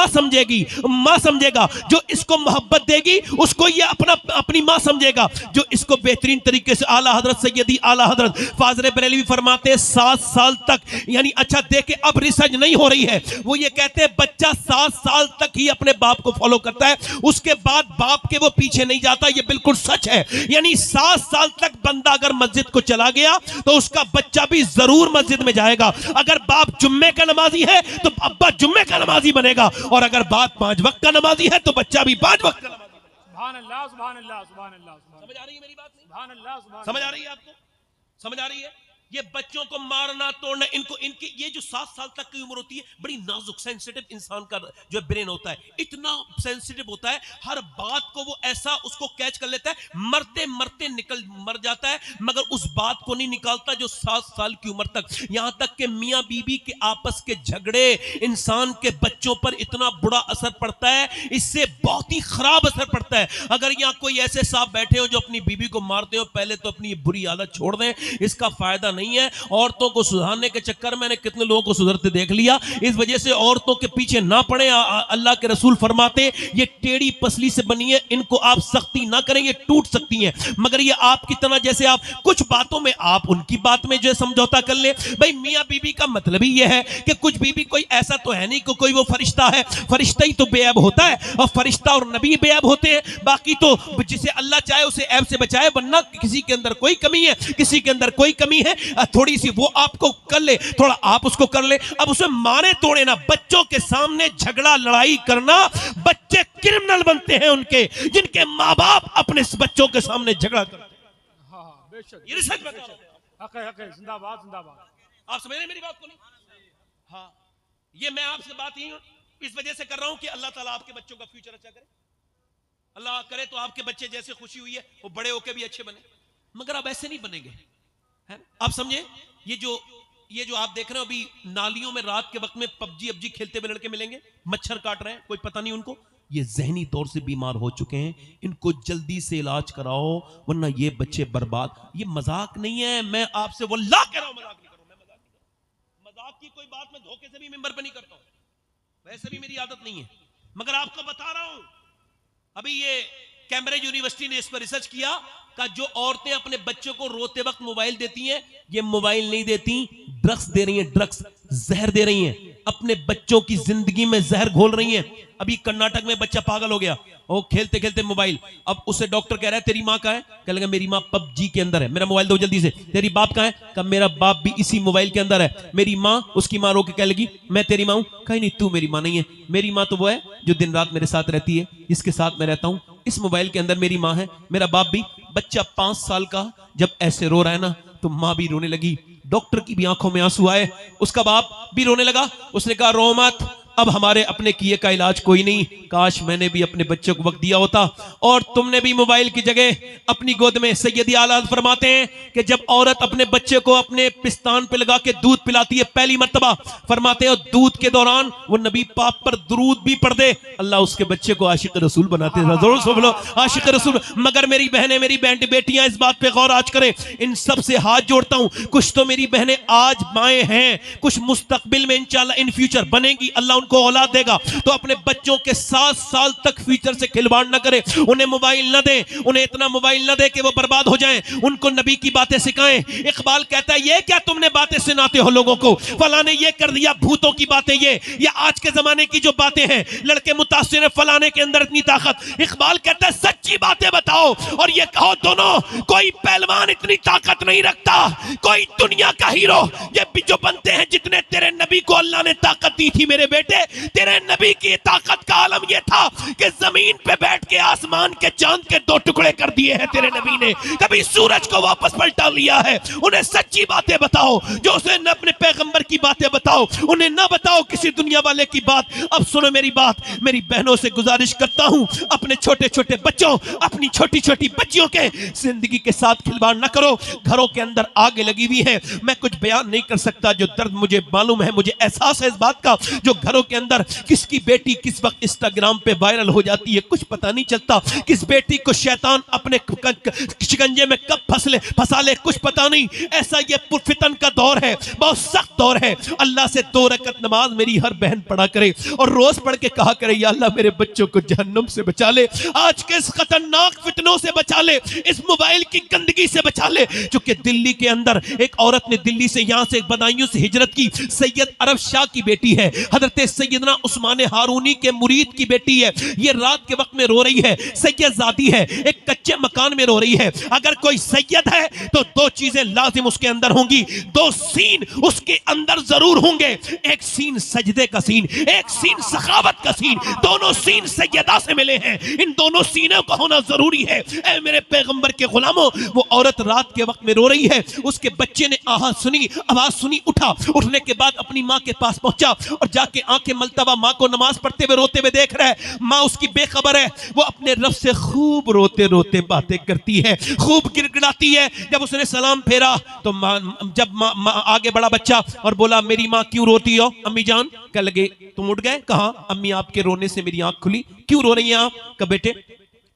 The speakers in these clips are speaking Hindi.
माँ समझेगी, माँ समझेगा। जो इसको मोहब्बत देगी उसको ये अपनी माँ समझेगा। जो इसको बेहतरीन तरीके से आला हजरत सैयदी आला हजरत फाजले बरेलवी फरमाते हैं 7 साल तक, यानी अच्छा देखे अब रिसर्च नहीं हो रही है, वो ये कहते हैं बच्चा 7 साल तक ही अपने बाप को फॉलो करता है, उसके बाद बाप के वो पीछे नहीं जाता। ये बिल्कुल सच है। यानी 7 साल तक बंदा अगर मस्जिद को चला गया तो उसका बच्चा भी जरूर मस्जिद में जाएगा। अगर बाप जुम्मे का नमाजी है तो अब्बा जुम्मे का नमाजी बनेगा, और अगर बाप 5 वक्त का नमाजी है तो बच्चा भी 5 वक्त का नमाजी। सुभान अल्लाह, सुभान अल्लाह, सुभान अल्लाह। समझ आ रही है मेरी बात? नहीं सुभान अल्लाह, सुभान समझ आ रही है आपको? समझ आ रही है? ये बच्चों को मारना तोड़ना, इनको इनकी ये जो 7 साल तक की उम्र होती है, बड़ी नाजुक सेंसिटिव इंसान का जो ब्रेन होता है, इतना सेंसिटिव होता है, हर बात को वो ऐसा उसको कैच कर लेता है, मरते मरते मर जाता है, मगर उस बात को नहीं निकालता जो 7 साल की उम्र तक। यहां तक कि मियां बीबी के आपस के झगड़े इंसान के बच्चों पर इतना बुरा असर पड़ता है, इससे बहुत ही खराब असर पड़ता है। अगर यहाँ कोई ऐसे साहब बैठे हो जो अपनी बीबी को मारते हो, पहले तो अपनी बुरी आदत छोड़ दें, इसका फायदा नहीं है। औरतों को सुधारने के चक्कर में मैंने कितने लोगों को सुधरते देख लिया, इस वजह से औरतों के पीछे ना पड़े। अल्लाह के रसूल फरमाते ये टेढ़ी पसली से बनी है, इनको आप सख्ती ना करें, ये टूट सकती हैं, मगर ये आपकी तरह जैसे आप कुछ बातों में आप उनकी बात में जो है समझौता कर ले। भाई मियां बीबी का मतलब ही यह है कि कुछ बीबी कोई ऐसा तो है नहीं कि कोई वो फरिश्ता है, फरिश्ता ही तो बेऐब होता है, और फरिश्ता और नबी बेऐब होते हैं, बाकी तो जिसे अल्लाह चाहे उसे ऐब से बचाए, वरना किसी के अंदर कोई कमी है, किसी के अंदर कोई कमी है, थोड़ी सी वो आपको कर ले, थोड़ा आप उसको कर ले। अब उसे मारे तोड़े ना, बच्चों के सामने झगड़ा लड़ाई करना, बच्चे क्रिमिनल बनते हैं उनके जिनके माँ बाप अपने बच्चों के सामने झगड़ा करते हैं। हाँ, बेशक, ये रिसर्च बता रहा हूं। हक है, हक है, जिंदाबाद, जिंदाबाद। आप समझ रहे मेरी बात को? नहीं, हाँ, ये मैं आपसे बात ही इस वजह से कर रहा हूं कि अल्लाह ताला आपके बच्चों का फ्यूचर अच्छा करे। अल्लाह करे तो आपके बच्चे जैसे खुशी हुई है वो बड़े होके भी अच्छे बने, मगर अब ऐसे नहीं बनेंगे, है? आप समझे? ये जो आप देख रहे हो अभी नालियों में रात के वक्त में पबजी खेलते हुए लड़के मिलेंगे, मच्छर काट रहे हैं, कोई पता नहीं उनको, ये जहनी तौर से बीमार हो चुके हैं, इनको जल्दी से इलाज कराओ वरना ये बच्चे बर्बाद। ये मजाक नहीं है, मैं आपसे वल्लाह कह रहा हूं, मजाक नहीं करूं, मैं मजाक नहीं करूं, मजाक की कोई बात मैं धोखे से भी मिंबर पे नहीं करता हूं, वैसे भी मेरी आदत नहीं है, मगर आपको बता रहा हूं। अभी ये कैम्ब्रिज यूनिवर्सिटी ने इस पर रिसर्च किया कि जो औरतें अपने बच्चों को रोते वक्त मोबाइल देती हैं, ये मोबाइल नहीं देती, ड्रग्स दे रही हैं, ड्रग्स, जहर दे रही हैं, अपने बच्चों की जिंदगी में जहर घोल रही हैं। अभी कर्नाटक में बच्चा पागल हो गया, वो खेलते खेलते मोबाइल, अब उसे डॉक्टर कह रहा है तेरी माँ कहाँ है? कह लगा मेरी माँ पबजी के अंदर है, मेरा मोबाइल दो जल्दी से। तेरी बाप कहाँ है? कहा मेरा बाप भी इसी मोबाइल के अंदर है। मेरी माँ, उसकी माँ रो के कह लगी मैं तेरी माँ हूं। कहीं नहीं, तू मेरी माँ नहीं है, मेरी माँ तो वो है जो दिन रात मेरे साथ रहती है, इसके साथ मैं रहता हूँ, इस मोबाइल के अंदर मेरी माँ है, मेरा बाप भी। बच्चा 5 साल का जब ऐसे रो रहा है ना, तो माँ भी रोने लगी, डॉक्टर की भी आंखों में आंसू आए, उसका बाप भी रोने लगा। उसने कहा रो मत, अब हमारे अपने किए का इलाज कोई नहीं, काश मैंने भी अपने बच्चे को वक्त दिया होता और तुमने भी मोबाइल की जगह अपनी गोद में। सैयदी आला फरमाते हैं कि जब औरत अपने बच्चे को अपने पिस्तान पे लगा के दूध पिलाती है पहली मर्तबा, फरमाते हैं दूध के दौरान वो नबी पाक पर दुरूद भी पढ़ दे, अल्लाह उसके बच्चे को आशिक रसूल बनाते हैं। जरूर सुन लो, आशिक रसूल। मगर मेरी बहनें, मेरी बेटियां इस बात पे गौर आज करें, इन सब से हाथ जोड़ता हूं, कुछ तो मेरी बहनें आज माएँ हैं, कुछ मुस्तकबिल में इंशाल्लाह इन फ्यूचर बनेगी, अल्लाह को औलाद देगा, तो अपने बच्चों के 7 साल तक फ्यूचर से खिलवाड़ न करे, उन्हें मोबाइल न दे, उन्हें इतना मोबाइल न दे कि वो बर्बाद हो जाएं, उनको नबी की बातें सिखाएं। इकबाल कहता है ये क्या तुमने बातें सुनाते हो लोगों को, फला ने ये कर दिया, भूतों की बातें ये आज के जमाने की जो बातें हैं, लड़के मुतासिर है, फलाने के अंदर इतनी ताकत। इकबाल कहता है सच्ची बातें बताओ और ये कहो दोनों, कोई पहलवान इतनी ताकत नहीं रखता, कोई दुनिया का हीरो, ये भी जो बनते हैं जितने तेरे नबी को अल्लाह ने ताकत दी थी मेरे बेटे, तेरे नबी की ताकत का आलम यह था कि जमीन पे बैठ के आसमान के चांद के 2 टुकड़े कर दिए हैं तेरे नबी ने, कभी सूरज को वापस पलटा लिया है। उन्हें सच्ची बातें बताओ, जो उसे न अपने पैगंबर की बातें बताओ, उन्हें न बताओ किसी दुनिया वाले की बात। अब सुनो मेरी बात, मेरी बहनों से गुजारिश करता हूं, अपने छोटे छोटे बच्चों, अपनी छोटी छोटी बच्चियों के जिंदगी के साथ खिलवाड़ न करो। घरों के अंदर आग लगी हुई है, मैं कुछ बयान नहीं कर सकता, जो दर्द मुझे मालूम है, मुझे एहसास है इस बात का, जो घरों के अंदर किसकी बेटी किस वक्त इंस्टाग्राम पे वायरल हो जाती है कुछ पता नहीं चलता, किस बेटी को शैतान अपने शिकंजे में कब फंसा ले कुछ पता नहीं। ऐसा ये फितन का दौर है, बहुत सख्त दौर है। अल्लाह से 2 रकअत नमाज मेरी हर बहन पढ़ा करे और रोज पढ़ के कहा करे या अल्लाह मेरे बच्चों को जहन्नुम से बचा ले, आज के इस खतरनाक फितनों से बचा ले, इस मोबाइल की गंदगी से बचा ले। क्योंकि दिल्ली के अंदर एक औरत ने दिल्ली से यहां से बदायूं से हिजरत की, सैयद अरब शाह की बेटी है, हजरत सैयदना उस्मान हारूनी के मुरीद की बेटी है। ये रात के वक्त में रो रही है, सैयदजादी है, एक कच्चे मकान में रो रही है। अगर कोई सैयद है तो 2 चीजें लाजिम उसके अंदर होंगी, 2 सीन उसके अंदर जरूर होंगे। एक सीन सजदे का सीन, एक सीन सखावत का सीन, दोनों सीन सैयदा से मिले हैं। इन दोनों सीनों का होना जरूरी है। ऐ मेरे पैगंबर के गुलामों, वो औरत रात के वक्त में रो रही है, उसके बच्चे ने आवाज सुनी, उठा, उठने के बाद अपनी माँ के पास पहुंचा और जाके आंखें मलता हुआ माँ को नमाज पढ़ते हुए रोते हुए देख रहा है। माँ उसकी बेखबर है, वो अपने रब से खूब रोते रोते बातें करती है, खूब गिड़गिड़ाती है। जब उसने सलाम फेरा तो जब माँ आगे बढ़ा बच्चा और बोला मेरी माँ क्यों रोती हो अम्मी जान, कह लगे तुम उठ गए, कहा अम्मी आपके रोने से मेरी आंख खुली, क्यों रो रही हैं आप, कहा बेटे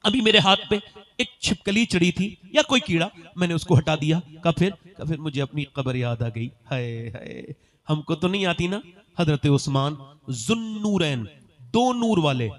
अभी मेरे हाथ पे एक छिपकली चढ़ी थी या कोई कीड़ा, मैंने उसको हटा दिया। का फिर मुझे अपनी कब्र याद आ गई। हाय हाय, हमको तो नहीं आती ना। हजरत उस्मान जुन्नूरैन, 2 नूर वाले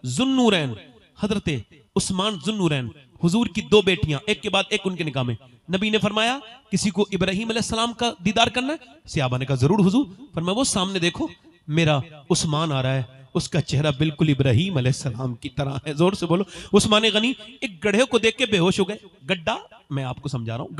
जुन्नूरैन, हजरत उस्मान जुन्नूरैन, हुजूर की 2 बेटियां, एक के बाद एक उनके निकाह में। नबी ने फरमाया किसी को इब्राहिम अलैहिस्सलाम का दीदार करना है, सहाबा ने कहा जरूर हुजूर। फरमाया वो सामने देखो मेरा उस्मान आ रहा है, उसका चेहरा बिल्कुल इब्राहिम अलैहिस्सलाम की तरह है। जोर से बोलो। उस्मान गनी एक गड्ढे को देख के बेहोश हो गए। गड्ढा, मैं आपको समझा रहा हूं,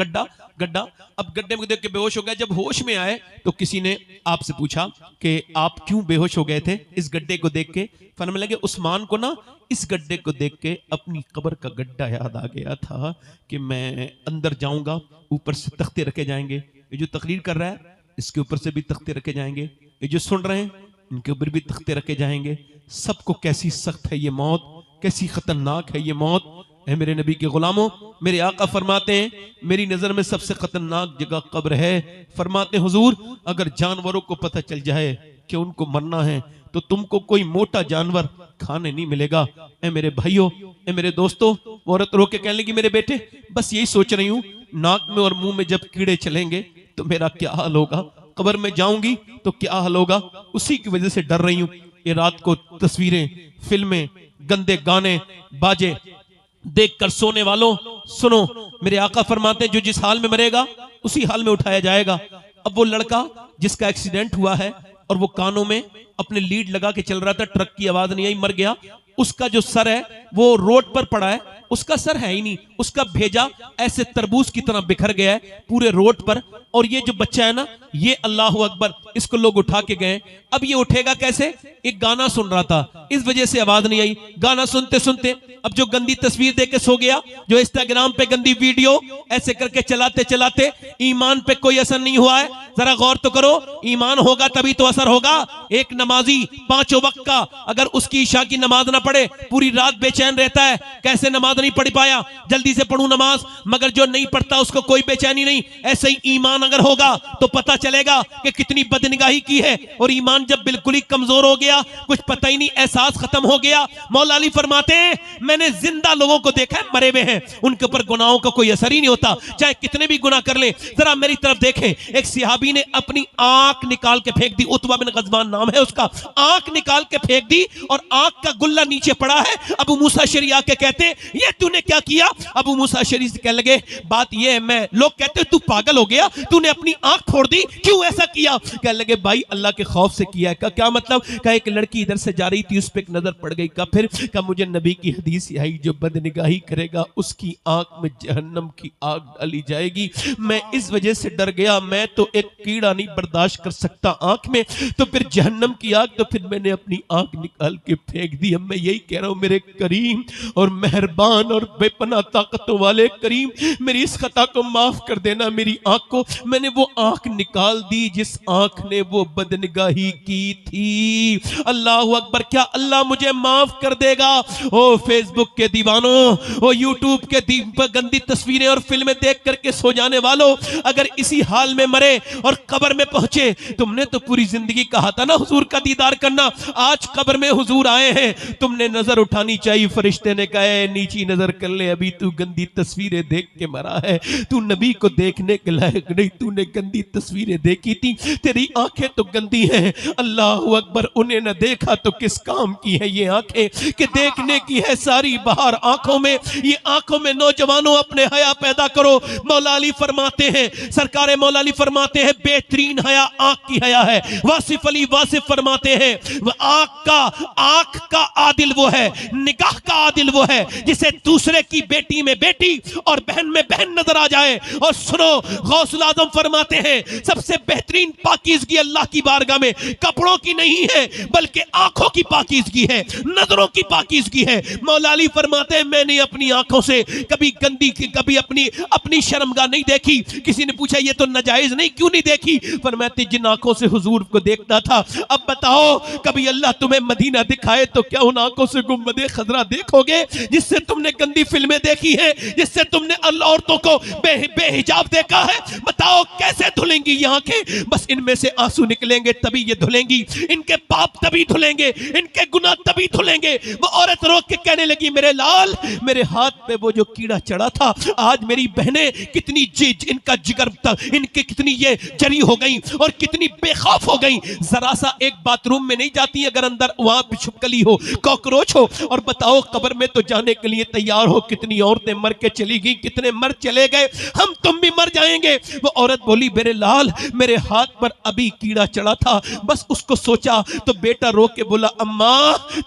गड्ढा। अब गड्ढे को देख के बेहोश हो गए। जब होश में आए तो किसी ने आपसे पूछा कि आप क्यों बेहोश हो गए थे इस गड्ढे को देख के। फरमाने लगे उस्मान को ना इस गड्ढे को देख के अपनी कब्र का गड्ढा याद आ गया था कि मैं अंदर जाऊंगा, ऊपर से तख्ते रखे जाएंगे, ये जो तकरीर कर रहा है इसके ऊपर से भी तख्ते रखे जाएंगे, ये जो सुन रहे हैं इनके ऊपर भी तख्ते रखे जाएंगे। सबको कैसी सख्त है ये मौत, कैसी खतरनाक है ये मौत। है मेरे नबी के गुलामों, मेरे आका फरमाते हैं मेरी नजर में सबसे खतरनाक जगह कब्र है। फरमाते हुजूर अगर जानवरों को पता चल जाए कि उनको मरना है तो तुमको कोई मोटा जानवर खाने नहीं मिलेगा। ए मेरे भाइयों, ए मेरे दोस्तों, औरत रो के कहने लगी मेरे बेटे बस यही सोच रही हूँ नाक में और मुंह में जब कीड़े चलेंगे तो मेरा क्या हाल होगा, कब्र में जाऊंगी तो क्या हाल होगा, उसी की वजह से डर रही हूँ। ये रात को तस्वीरें, फिल्में, गंदे गाने, बाजे देखकर सोने वालों सुनो, मेरे आका फरमाते हैं जो जिस हाल में मरेगा उसी हाल में उठाया जाएगा। अब वो लड़का जिसका एक्सीडेंट हुआ है और वो कानों में अपने लीड लगा के चल रहा था, ट्रक की आवाज नहीं आई, मर गया। उसका जो सर है वो रोड पर पड़ा है, उसका सर है ही नहीं, उसका भेजा ऐसे तरबूज की तरह बिखर गया है पूरे रोड पर। और ये जो बच्चा है ना, ये अल्लाह अकबर, इसको लोग उठा के गए। अब ये उठेगा कैसे? एक गाना सुन रहा था, इस वजह से आवाज नहीं आई। गाना सुनते सुनते अब जो गंदी तस्वीर देख के सो गया, जो इंस्टाग्राम पे गंदी वीडियो ऐसे करके चलाते चलाते ईमान पे कोई असर नहीं हुआ है। जरा गौर तो करो, ईमान होगा तभी तो असर होगा। एक नमाजी 5 वक्त का अगर उसकी ईशा की नमाज ना पढ़े पूरी रात बेचैन रहता है, कैसे नमाज नहीं पढ़ पाया, जल्दी से पढ़ूं नमाज, मगर जो नहीं पढ़ता उसको कोई बेचैनी नहीं। ऐसे ही ईमान अगर होगा तो पता चलेगा कि कितनी बदनिगाही की है। और ईमान जब बिल्कुल ही कमजोर हो गया, कुछ पता ही नहीं, एहसास खत्म हो गया। मौला अली फरमाते हैं मैंने जिंदा लोगों को देखा है मरे हुए हैं, उनके ऊपर गुनाहों का कोई असर ही नहीं होता, चाहे कितने भी गुनाह कर ले। जरा मेरी तरफ देखें, एक सहाबी ने अपनी आंख निकाल के फेंक दी, उतबा बिन गजवान नाम है उसका, आंख निकाल के फेंक दी और आंख का गुल्ला नीचे पड़ा है। अबू मूसा शरी आके कहते ये तूने क्या किया? अबू मूसा शरी से कहने लगे बात ये है, मैं, लोग कहते तू पागल हो गया, तूने अपनी आंख फोड़ दी, क्यों ऐसा किया? कहने लगे भाई अल्लाह के खौफ से किया है। क्या मतलब? कहा एक लड़की इधर से जा रही थी, उस पर एक नजर पड़ गई। का फिर कहा मुझे नबी की हदीस आई जो बदनिगाही करेगा उसकी आंख में जहन्नम की आग डाली जाएगी। मैं इस वजह से डर गया, मैं तो एक कीड़ा नहीं बर्दाश्त कर सकता आंख में, तो फिर जहन्नम की आग, तो फिर मैंने अपनी आंख निकाल के फेंक दी। अब मैं यही कह रहा हूं मेरे करीम और मेहरबान मेहरबान और बेपनाह ताकतों वाले करीम, मेरी इस खता को माफ कर देना। मेरी आंख को मैंने वो आंख निकाल दी जिस आंख ने वो बदनिगाही की थी। अल्लाह अकबर, क्या अल्लाह मुझे माफ कर देगा? ओ फेसबुक के दीवानों, ओ यूट्यूब के पर गंदी तस्वीरें और फिल्में देख करके सो जाने वालों, अगर इसी हाल में मरे और कब्र में पहुंचे, तुमने तो पूरी जिंदगी कहा था ना हुजूर का दीदार करना, आज कब्र में हुजूर आए हैं, तुमने नजर उठानी चाहिए। फरिश्ते ने कहा नीची नजर कर ले, अभी तू गंदी तस्वीरें देख के मरा है, तू नबी को देखने के लायक नहीं, तूने गंदी तस्वीरें देखी थी, तेरी आंखें तो गंदी हैं। अल्लाह अकबर, उन्हें न देखा तो किस काम की है ये आंखें कि देखने की है सारी बहार आंखों में। ये आंखों में नौजवानों अपने हया पैदा करो। मौला अली फरमाते हैं, सरकारे मौला अली फरमाते हैं, बेहतरीन हया आंख की हया है। वासिफ अली वासिफ फरमाते हैं, आंख का आदिल वो है, निगाह का आदिल वो है जिसे दूसरे की बेटी में बेटी और बहन में बहन नजर आ जाए। और सुनो, गौसुल आजम फरमाते हैं, सबसे बेहतरीन पाकीज़गी अल्लाह की बारगाह में कपड़ों की नहीं है बल्कि आंखों की पाकीज़गी है, नजरों की पाकीज़गी है। मौला अली फरमाते हैं, मैंने अपनी आंखों से कभी गंदी, कभी अपनी शर्मगाह नहीं देखी। किसी ने पूछा ये तो नाजायज नहीं, क्यों नहीं देखी? फरमाते जिन आंखों से हुजूर को देखता था, अब बताओ कभी अल्लाह तुम्हें मदीना दिखाए तो क्या उन आंखों से गुंबदे खजरा देखोगे जिससे तुमने गंदी फिल्में देखी है, जिससे तुमने औरतों को बेहिजाब देखा है? बताओ कैसे धुलेंगी ये आंखें? बस इनमें से आंसू निकलेंगे तभी ये धुलेंगी, इनके पाप तभी धुलेंगे, इनके गुनाह तभी धुलेंगे। वो औरत रोक के कहने लगी, मेरे लाल, मेरे हाथ पे वो जो कीड़ा चढ़ा था, आज मेरी बहनें कितनी इनका जिगर इनके कितनी ये जरी हो गई और कितनी बेखौफ हो गई। जरा सा एक बाथरूम में नहीं जाती अगर अंदर वहां छिपकली हो, कॉकरोच हो। और बताओ कब्र में तो जाने के लिए तैयार हो, कितनी औरतें मर के चली गई, कितने मर चले गए, हम तुम भी मर जाएंगे। वो औरत बोली, मेरे लाल, मेरे हाथ पर अभी कीड़ा चढ़ा था, बस उसको सोचा तो बेटा रो के बोला, अम्मा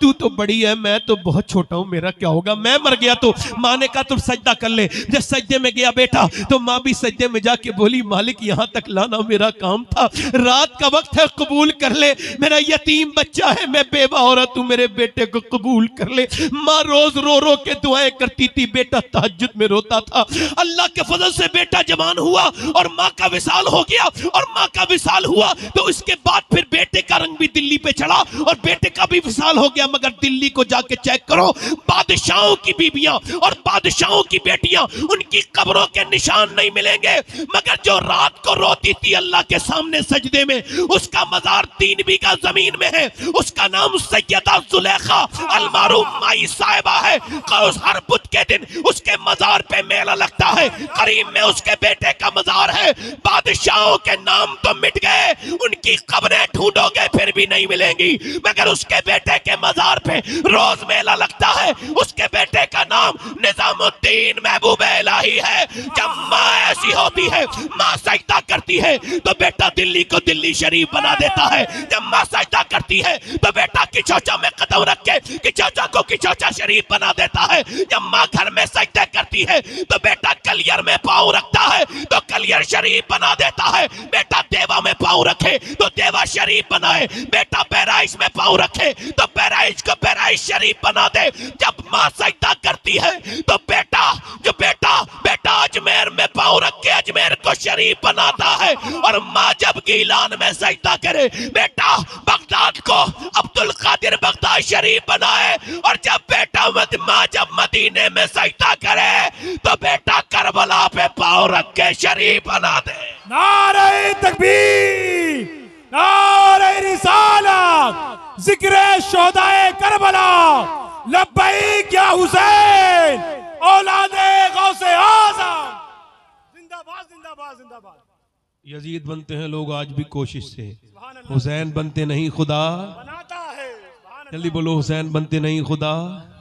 तू तो बड़ी है, मैं तो बहुत छोटा हूं, मेरा क्या होगा, मैं मर गया तो? माँ ने कहा तुम सजदा कर ले। जब सजदे में गया बेटा तो माँ भी सजदे में जाके बोली, मालिक यहां तक लाना मेरा काम था, रात का वक्त है, कबूल कर ले, मेरा यतीम बच्चा है, मैं बेवा औरत हूं, मेरे बेटे को कबूल कर ले। माँ रोज रो रो के दुआएं करती थी, बेटा तहज्जुद में रोता था। अल्लाह के फजल से बेटा जवान हुआ और माँ का विसाल हो गया। और माँ का विसाल हुआ तो इसके बाद फिर बेटे का रंग भी दिल्ली पे चढ़ा और बेटे का भी विसाल हो गया। मगर दिल्ली को जाके चेक करो, बादशाहों की बीबियां और बादशाहों की बेटियां, उनकी कब्रों के निशान नहीं मिलेंगे। मगर जो रात को रोती थी अल्लाह के सामने सजदे में, उसका मजार 3 बीघा जमीन में है, उसका नाम सैयदा जुलेखा अलमारूफ माई साहिबा है। हर बुध के दिन उसके मजार पे मेला लगता है, करीब में उसके बेटे का मजार है। बादशाहों के नाम तो मिट गए, उनकी कब्रें ढूंढोगे फिर भी नहीं मिलेंगी, मगर उसके बेटे के मजार पे रोज मेला लगता है। उसके बेटे का नाम निजामुद्दीन महबूब इलाही है। जब माँ ऐसी होती है, माँ सजदा करती है तो बेटा दिल्ली को दिल्ली शरीफ बना देता है। जब माँ सजदा करती है तो बेटा किचौचा में कदम रख के किचौचा को किचौचा शरीफ बना देता है। जब माँ घर में सजदा करती है तो बेटा कलियर में पाँव रखता है तो कलियर शरीफ बना देता है। बेटा देवा में पाँव रखे तो देवा शरीफ बनाए, बेटा बहराइच में पाँव रखे तो बहराइच को बहराइच शरीफ बना दे। जब माँ सजदा करती है तो बेटा अजमेर में पाँव रख के अजमेर को शरीफ बनाता है। और माँ जब गीलान में सजदा करे, बेटा बगदाद को अब्दुल कादिर बगदाद शरीफ बनाए। और जब बेटा माँ जब मदीने में सजदा करे तो बेटा करबला पे पाँव रख के शरीफ बना दे। नारे तकबीर, नारे रिसालत, जिक्र शोहदाए करबला, लब्बैक या हुसैन, औलादे गौसे आज़म, जिंदाबाद जिंदाबाद जिंदाबाद। यजीद बनते हैं लोग आज भी कोशिश से, हुसैन बनते नहीं खुदा बनाता है। जल्दी बोलो, हुसैन बनते नहीं खुदा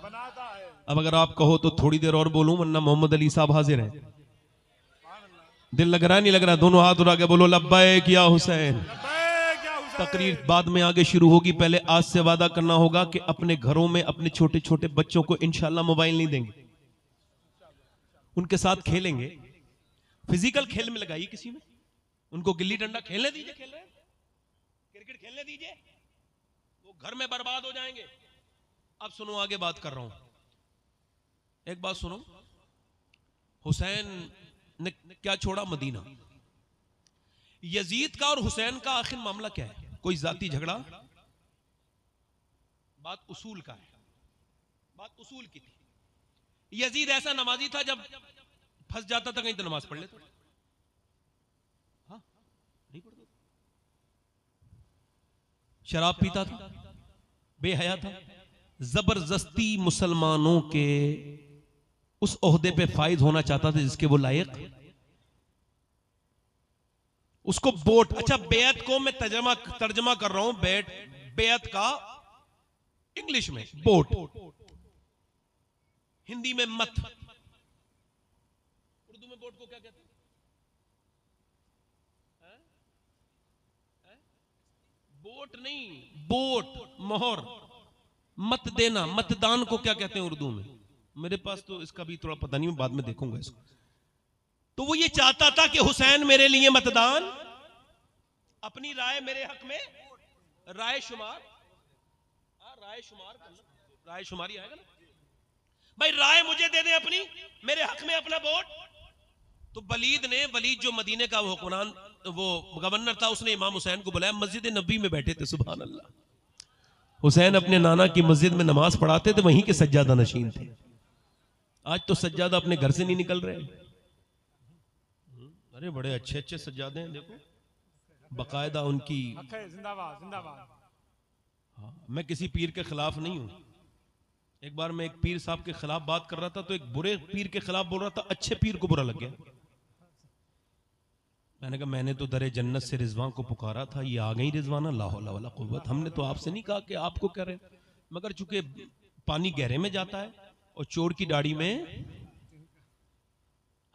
बनाता है। अब अगर आप कहो तो थोड़ी देर और बोलूं, वरना मोहम्मद अली साहब हाजिर हैं। दिल लग रहा है नहीं लग रहा? दोनों हाथ उठा के बोलो, लब्बैक या हुसैन। तकरीर बाद में आगे शुरू होगी, पहले आज से वादा करना होगा कि अपने घरों में अपने छोटे छोटे बच्चों को इंशाल्लाह मोबाइल नहीं देंगे, उनके साथ खेलेंगे। फिजिकल खेल में लगाइए, किसी में उनको गिल्ली डंडा खेलने दीजिए, खेल रहे हैं क्रिकेट खेलने दीजिए, वो घर में बर्बाद हो जाएंगे। अब सुनो, आगे बात कर रहा हूं। एक बात सुनो, हुसैन ने क्या छोड़ा? मदीना। यजीद का और हुसैन का आखिर मामला क्या है? कोई जाती झगड़ा? बात उसूल का है, बात उसूल की थी। यजीद ऐसा नमाजी था, जब फंस जाता था कहीं तो नमाज पढ़ लेता। हाँ, नहीं पढ़ता। शराब पीता था, बेहया था, जबरदस्ती मुसलमानों के उस ओहदे पे फाइज होना चाहता था जिसके वो लायक। उसको बोट, अच्छा बेयत को मैं तर्जमा कर रहा हूं, बेयत का इंग्लिश में बोट, हिंदी में मत, उर्दू में बोट को क्या कहते हैं? बोट नहीं, बोट, मोहर, मत देना। मतदान को क्या कहते हैं उर्दू में? मेरे पास तो इसका भी थोड़ा पता नहीं, मैं बाद में देखूंगा इसको। तो वो ये चाहता था कि हुसैन मेरे लिए मतदान, अपनी राय मेरे हक में, राय शुमार, राय शुमारी आएगा ना भाई, राय मुझे दे दे अपनी, मेरे हक में अपना वोट। तो वलीद जो मदीने का वो हुक्मरान, वो गवर्नर था, उसने इमाम हुसैन को बुलाया, मस्जिद नबी में बैठे थे। सुभान अल्लाह। हुसैन अपने नाना की मस्जिद में नमाज पढ़ाते थे, वहीं के सज्जादा नशीन थे। आज तो सज्जादा अपने घर से नहीं निकल रहे। अरे बड़े अच्छे अच्छे सज्जादे हैं, देखो बकायदा उनकी। जिंदाबाद जिंदाबाद। हाँ, मैं किसी पीर के खिलाफ नहीं हूं। एक बार मैं एक पीर साहब के खिलाफ बात कर रहा था, तो एक बुरे पीर के खिलाफ बोल रहा था, अच्छे पीर को बुरा लग गया। मैंने कहा मैंने तो दरे जन्नत से रिजवान को पुकारा था, ये आ गई रिजवाना, ला हौला वला कुव्वत। हमने तो आपसे नहीं कहा कि आपको कह रहे, मगर चूंकि पानी गहरे में जाता है और चोर की दाढ़ी में,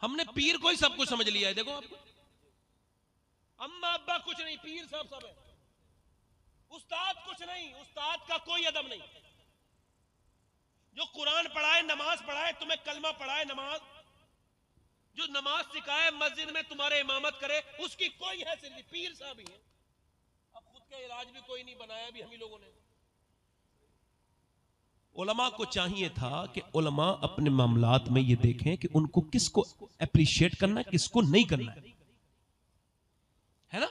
हमने पीर को ही सब कुछ समझ लिया है। देखो आपको, अम्मा अब्बा कुछ नहीं, पीर साहब सब है। उस्ताद कुछ नहीं, उस्ताद का कोई अदब नहीं। जो कुरान पढ़ाए, नमाज पढ़ाए, तुम्हें कलमा पढ़ाए, नमाज, जो नमाज सिखाए, मस्जिद में तुम्हारे इमामत करे, उसकी कोई हैसियत नहीं, पीर साहब ही है। अब खुद का इलाज भी कोई नहीं बनाया भी हम ही लोगों ने। उलमा को चाहिए था कि उलमा अपने मामलात में ये देखें कि उनको किसको अप्रिशिएट करना है, किसको नहीं करना है ना।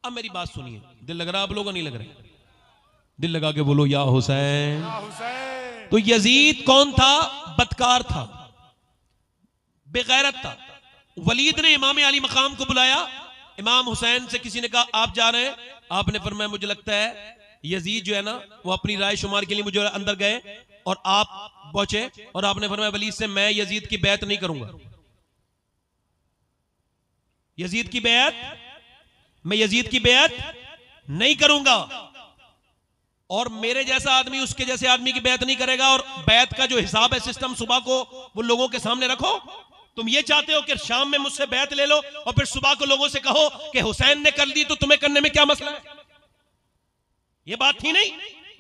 अब मेरी बात सुनिए, दिल लग रहा आप लोगों, नहीं लग रहा? दिल लगा के बोलो या हुसैन। तो यजीद कौन था? बदकार था, बेगैरत था। वलीद ने इमाम अली मकाम को बुलाया। इमाम हुसैन से किसी ने कहा आप जा रहे हैं? आपने फरमाया मुझे लगता है यजीद जो है ना, वो अपनी राय शुमार के लिए मुझे अंदर गए, और आप पहुंचे और आपने फरमाया वलीद से मैं यजीद की बैत नहीं करूंगा। यजीद की बैत, मैं यजीद की बैत नहीं करूंगा, और मेरे जैसा आदमी उसके जैसे आदमी की बैत नहीं करेगा। और बैत का जो हिसाब है, सिस्टम, सुबह को वो लोगों के सामने रखो। तुम ये चाहते हो कि शाम में मुझसे बैत ले लो और फिर सुबह को लोगों से कहो कि हुसैन ने कर दी तो तुम्हें करने में क्या मसला है? ये बात थी नहीं।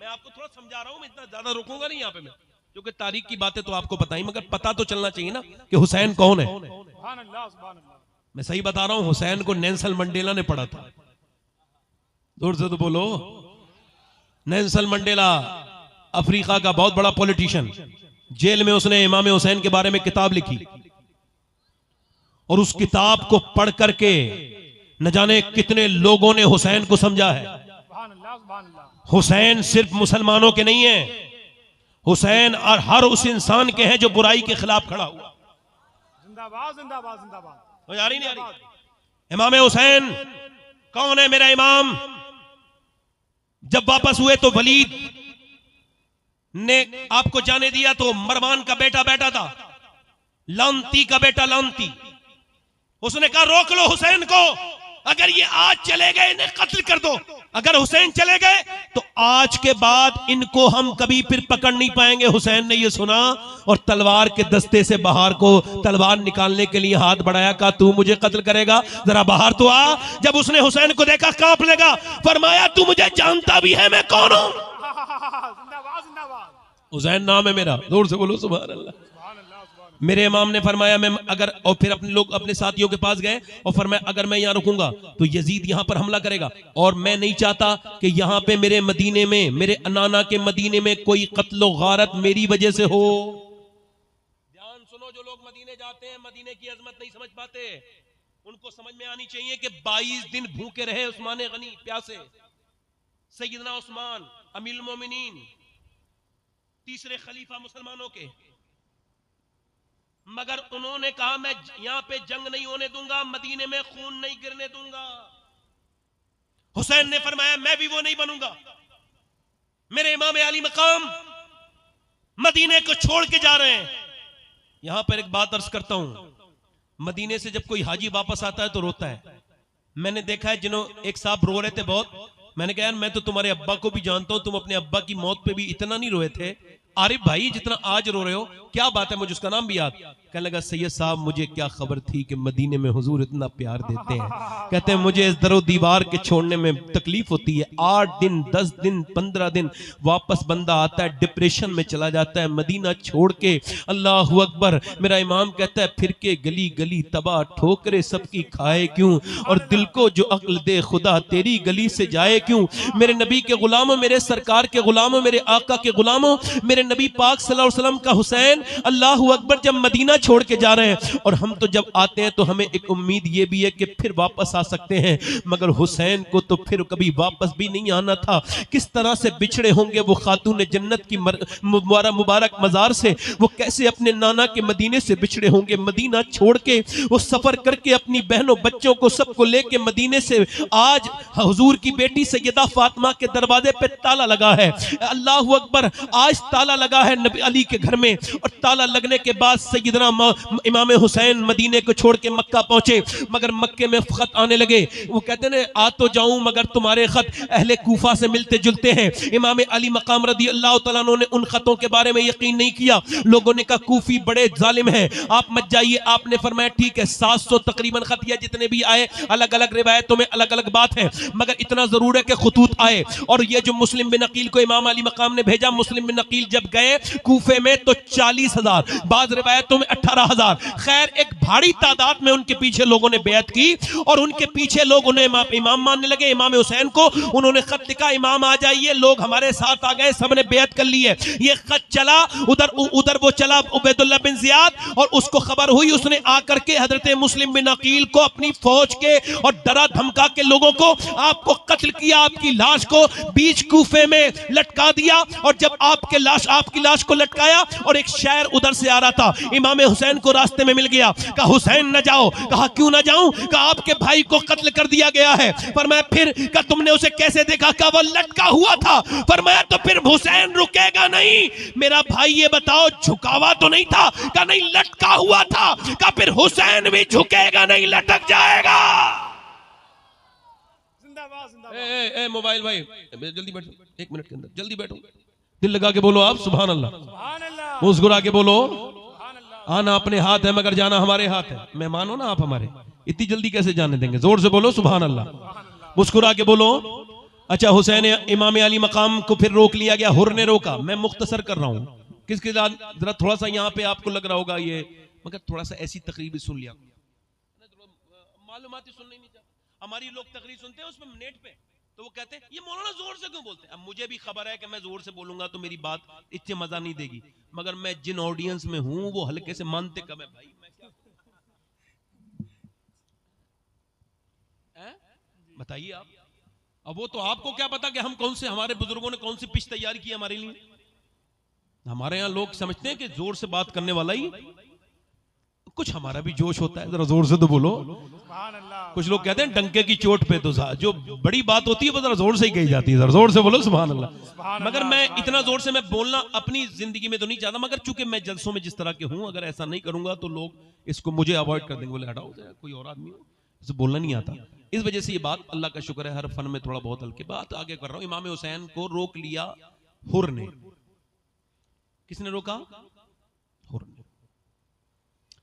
मैं आपको थोड़ा समझा रहा हूं, मैं इतना ज्यादा रोकूंगा नहीं यहाँ पे मैं, क्योंकि तारीख की बातें तो आपको पता ही, मगर पता तो चलना चाहिए ना कि हुसैन कौन है। मैं सही बता रहा हूं, हुसैन को नेल्सन मंडेला ने पढ़ा था। जोर से तो बोलो। नेल्सन मंडेला अफ्रीका का बहुत बड़ा पॉलिटिशियन, जेल में उसने इमाम हुसैन के बारे में किताब लिखी, और उस किताब को पढ़ करके न जाने कितने लोगों ने हुसैन को समझा है। हुसैन सिर्फ मुसलमानों के नहीं है, हुसैन और हर उस इंसान के हैं जो बुराई के खिलाफ खड़ा हुआ। जिंदाबाद जिंदाबाद जिंदाबाद। तो आ रही नहीं आ रही? इमाम हुसैन कौन है? मेरा इमाम। जब वापस हुए तो वलीद ने आपको जाने दिया, तो मरवान का बेटा बैठा था, लांती का बेटा लांती। उसने कहा रोक लो हुसैन को, अगर ये आज चले गए इन्हें कत्ल कर दो। अगर हुसैन चले गए तो आज के बाद इनको हम कभी फिर पकड़ नहीं पाएंगे। हुसैन ने ये सुना और तलवार के दस्ते से बाहर को तलवार निकालने के लिए हाथ बढ़ाया, कहा तू मुझे कत्ल करेगा, जरा बाहर तो आ। जब उसने हुसैन को देखा कांप लगा, फरमाया तू मुझे जानता भी है मैं कौन हूं? हुसैन नाम है मेरा। जोर से बोलो सुभान अल्लाह। मेरे इमाम ने फरमाया मैं अगर, और फिर अपने लोग अपने साथियों के पास गए और फरमाया अगर मैं यहां रुकूंगा तो यजीद यहां पर हमला करेगा, और मैं नहीं चाहता कि यहां पे मेरे मदीने में, मेरे नाना के मदीने में कोई कत्लो गारत मेरी वजह से हो। मदीने जाते हैं, मदीने की अजमत नहीं समझ पाते। उनको समझ में आनी चाहिए कि 22 दिन भूखे रहे उस्मान गनी प्यासे, सैयदना उस्मान अमीरुल मोमिनीन, तीसरे खलीफा मुसलमानों के, मगर उन्होंने कहा मैं यहां पे जंग नहीं होने दूंगा, मदीने में खून नहीं गिरने दूंगा। हुसैन ने फरमाया मैं भी वो नहीं बनूंगा। मेरे इमाम अली मकाम मदीने को छोड़ के जा रहे हैं। यहां पर एक बात अर्ज करता हूं, मदीने से जब कोई हाजी वापस आता है तो रोता है। मैंने देखा है जिन्हों एक साहब रो रहे थे बहुत, मैंने कहा यार मैं तो तुम्हारे अब्बा को भी जानता हूं, तुम अपने अब्बा की मौत पे भी इतना नहीं रोए थे आरिफ भाई जितना आज रो रहे हो, क्या बात है? मुझे उसका नाम भी याद। कहने लगा सैयद साहब मुझे क्या खबर थी कि मदीने में हुजूर इतना प्यार देते हैं। कहते हैं मुझे इस दरो दीवार के छोड़ने में तकलीफ होती है, 8 दिन 10 दिन 15 दिन वापस बंदा आता है डिप्रेशन में चला जाता है, मदीना छोड़ के। अल्लाहू अकबर। मेरा इमाम कहता है फिर के गली गली तबाह ठोकरे सबकी खाए क्यों, और दिल को जो अक्ल दे खुदा तेरी गली से जाए क्यों। मेरे नबी के गुलामों, मेरे सरकार के गुलामों, मेरे आका के गुलामों, मेरे नबी पाक सल्लल्लाहु अलैहि वसल्लम का हुसैन अल्लाहू अकबर जब मदीना छोड़ के जा रहे हैं, और हम तो जब आते हैं तो हमें एक उम्मीद ये भी है कि फिर वापस आ सकते हैं, मगर हुसैन को तो फिर कभी वापस भी नहीं आना था। किस तरह से बिछड़े होंगे वो खातून जन्नत की मुबारक मजार से, वो कैसे अपने नाना के मदीने से बिछड़े होंगे। मदीना छोड़ के वो सफर करके अपनी बहनों बच्चों को सबको लेके मदीने से आज हुजूर की बेटी सैयदा फातिमा के दरवाजे पे ताला लगा है। अल्लाहू अकबर। आज ताला लगा है नबी अली के घर में, और ताला लगने के बाद सैयदना इमाम हुसैन मदीने को छोड़ के मक्का पहुंचे, मगर मक्के में खत आने लगे। वो कहते हैं आ तो जाऊं मगर तुम्हारे खत अहले कूफा से मिलते जुलते हैं। इमाम अली मकाम रदी अल्लाह तआला अन्हु ने उन खतों के बारे में यकीन नहीं किया। लोगों ने कहा कूफी बड़े जालिम हैं, आप मत जाइए। आपने फरमाया ठीक है, 700 तकरीबन खत या जितने भी आए, अलग अलग रिवायतों में अलग अलग बात है, मगर इतना जरूर है कि खुतूत आए। और ये जो मुस्लिम बिन अकील को इमाम अली मकाम ने भेजा, मुस्लिम बिन अकील जब गए कूफे में तो 40,000, बाद रिवायतों में 18,000, खैर एक भारी तादाद में उनके पीछे लोगों ने बैत की, और उनके पीछे लोग उन्हें इमाम मानने लगे। इमाम हुसैन को उन्होंने खत लिखा इमाम आ जाइए, लोग हमारे साथ आ गए, सबने बैत कर ली है। ये खत चला उधर वो चला उबैदुल्लाह बिन जियाद, और उसको खबर हुई, उसने आकर के हजरत मुस्लिम बिन अकील को अपनी फौज के और डरा धमका के लोगों को आपको कत्ल किया, आपकी लाश को बीच कूफे में लटका दिया। और जब आपकी लाश को लटकाया और एक शायर उधर से आ रहा था, इमाम हुसैन को रास्ते में मिल गया, कहा हुसैन न जाओ। कहा क्यों ना जाऊं? कहा आपके भाई को कत्ल कर दिया गया है। फरमाया फिर? कहा तुमने उसे कैसे देखा? कहा वो लटका हुआ था। फरमाया तो फिर हुसैन रुकेगा नहीं। मेरा भाई ये बताओ झुकावा तो नहीं था? कहा नहीं, लटका हुआ था। कहा फिर हुसैन भी झुकेगा नहीं, लटक जाएगा। ए मोबाइल भाई जल्दी बैठो, 1 मिनट के अंदर जल्दी बैठो, दिल लगा के बोलो आप सुभान अल्लाह, मुस्कुरा के बोलो। आना अपने हाथ है मगर जाना हमारे हाथ है। मेहमान हो ना आप हमारे, इतनी जल्दी कैसे जाने देंगे? जोर से बोलो सुभान अल्लाह, मुस्कुरा के बोलो। अच्छा, हुसैन इमाम अली मकाम को फिर रोक लिया गया, हुर ने रोका। मैं मुख्तसर कर रहा हूँ, किसके साथ जरा थोड़ा सा यहाँ पे आपको लग रहा होगा ये, मगर थोड़ा सा ऐसी तकरीर सुन लिया, मालूमाती सुननी नहीं चाहिए। हमारी लोग तकरीर सुनते हैं उसमें नेट पे, तो वो कहते हैं ये मौलाना जोर से क्यों बोलते हैं? अब मुझे भी खबर है कि मैं जोर से बोलूंगा तो मेरी बात इतने मजा नहीं देगी, मगर मैं जिन ऑडियंस में हूं वो हल्के से मानते कब है भाई। मैं क्या बताइए आप? अब वो तो आपको क्या पता कि हम कौन से, हमारे बुजुर्गों ने कौन सी पिच तैयार की हमारे लिए। हमारे यहाँ लोग समझते हैं कि जोर से बात करने वाला ही, कुछ हमारा भी जोश होता है, जरा जोर से तो बोलो। कुछ लोग कहते हैं डंके की चोट पे, तो जो बड़ी बात होती है वो जरा जोर से ही कही जाती है, जरा जोर से बोलो सुभान अल्लाह। मगर मैं इतना जोर से मैं बोलना अपनी जिंदगी में तो नहीं चाहता, मगर चूंकि मैं जलसों में जिस तरह के हूं, अगर ऐसा नहीं करूंगा तो लोग इसको मुझे अवॉइड कर देंगे, बोले हटाओ कोई और आदमी हो, इसे बोलना नहीं आता। इस वजह से ये बात, अल्लाह का शुक्र है, हर फन में थोड़ा बहुत हल्के बात आगे कर रहा हूं। इमाम हुसैन को रोक लिया हुर ने। किसने रोका? हुर ने।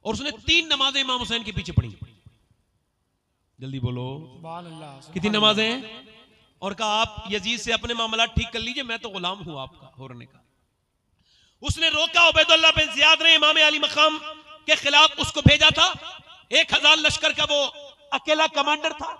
और उसने 3 नमाजें इमाम हुसैन के पीछे पढ़ी। जल्दी बोलो कितनी नमाजें? और कहा आप यजीद से अपने मामला ठीक कर लीजिए, मैं तो गुलाम हूं आपका। हुर ने कहा। उसने रोका। उबैदुल्लाह बिन जियाद ने इमाम अली मकाम के खिलाफ उसको भेजा था। 1000 लश्कर का वो अकेला कमांडर था।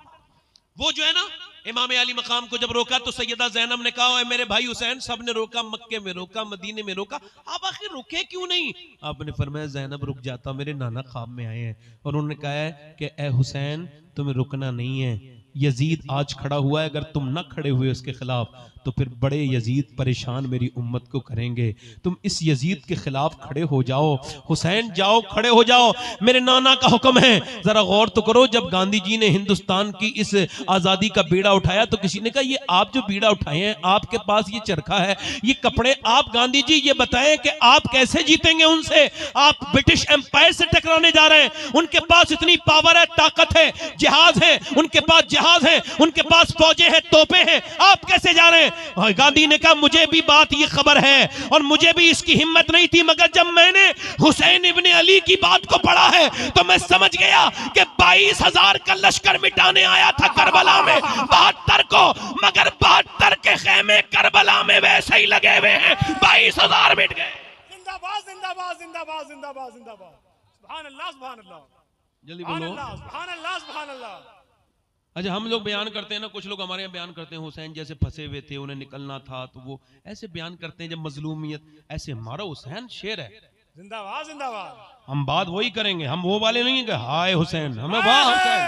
वो जो है ना इमाम अली मकाम को जब रोका तो सैयदा ज़ैनब ने कहा, मेरे भाई हुसैन, सब ने रोका, मक्के में रोका, मदीने में रोका, आप आखिर रुके क्यों नहीं? आपने फरमाया, ज़ैनब रुक जाता, मेरे नाना ख्वाब में आए हैं और उन्होंने कहा है कि ए हुसैन तुम्हें रुकना नहीं है, यजीद आज खड़ा हुआ है, अगर तुम न खड़े हुए उसके खिलाफ तो फिर बड़े यजीद परेशान मेरी उम्मत को करेंगे, तुम इस यजीद के खिलाफ खड़े हो जाओ। हुसैन जाओ, खड़े हो जाओ, मेरे नाना का हुक्म है। जरा गौर तो करो, जब गांधी जी ने हिंदुस्तान की इस आजादी का बीड़ा उठाया तो किसी ने कहा, ये आप जो बीड़ा उठाए हैं, आपके पास ये चरखा है, ये कपड़े, आप गांधी जी ये बताएं कि आप कैसे जीतेंगे उनसे? आप ब्रिटिश एम्पायर से टकराने जा रहे हैं, उनके पास इतनी पावर है, ताकत है, जहाज है, उनके पास जहाज है, उनके पास फौजें हैं, तोपें हैं, आप कैसे जा रहे हैं? गांधी ने कहा, मुझे भी बात ये खबर है और मुझे भी इसकी हिम्मत नहीं थी, मगर जब मैंने हुसैन इब्ने अली की बात को पढ़ा है तो मैं समझ गया कि 22,000 का लश्कर मिटाने आया था करबला में 72 को, मगर 72 के खेमे करबला में वैसे ही लगे हुए हैं, 22,000 मिट गए। जिंदाबाद जिंदाबाद जिंदाबाद जिंदाबाद जिंदाबाद, सुभान अल्लाह सुभान अल्लाह, जल्दी सुभान बोलो। अल्लाह सुभान अल्लाह सुभान अल्लाह। अच्छा, हम लोग बयान करते हैं ना, कुछ लोग हमारे यहाँ बयान करते हैं हुसैन जैसे फंसे हुए थे, उन्हें निकलना था, तो वो ऐसे बयान करते हैं जब मजलूमियत, ऐसे हमारा हुसैन शेर है। जिंदाबाद जिंदाबाद। हम बात वही करेंगे, हम वो वाले नहीं है कि हाय हुसैन, हमें वाह हुसैन,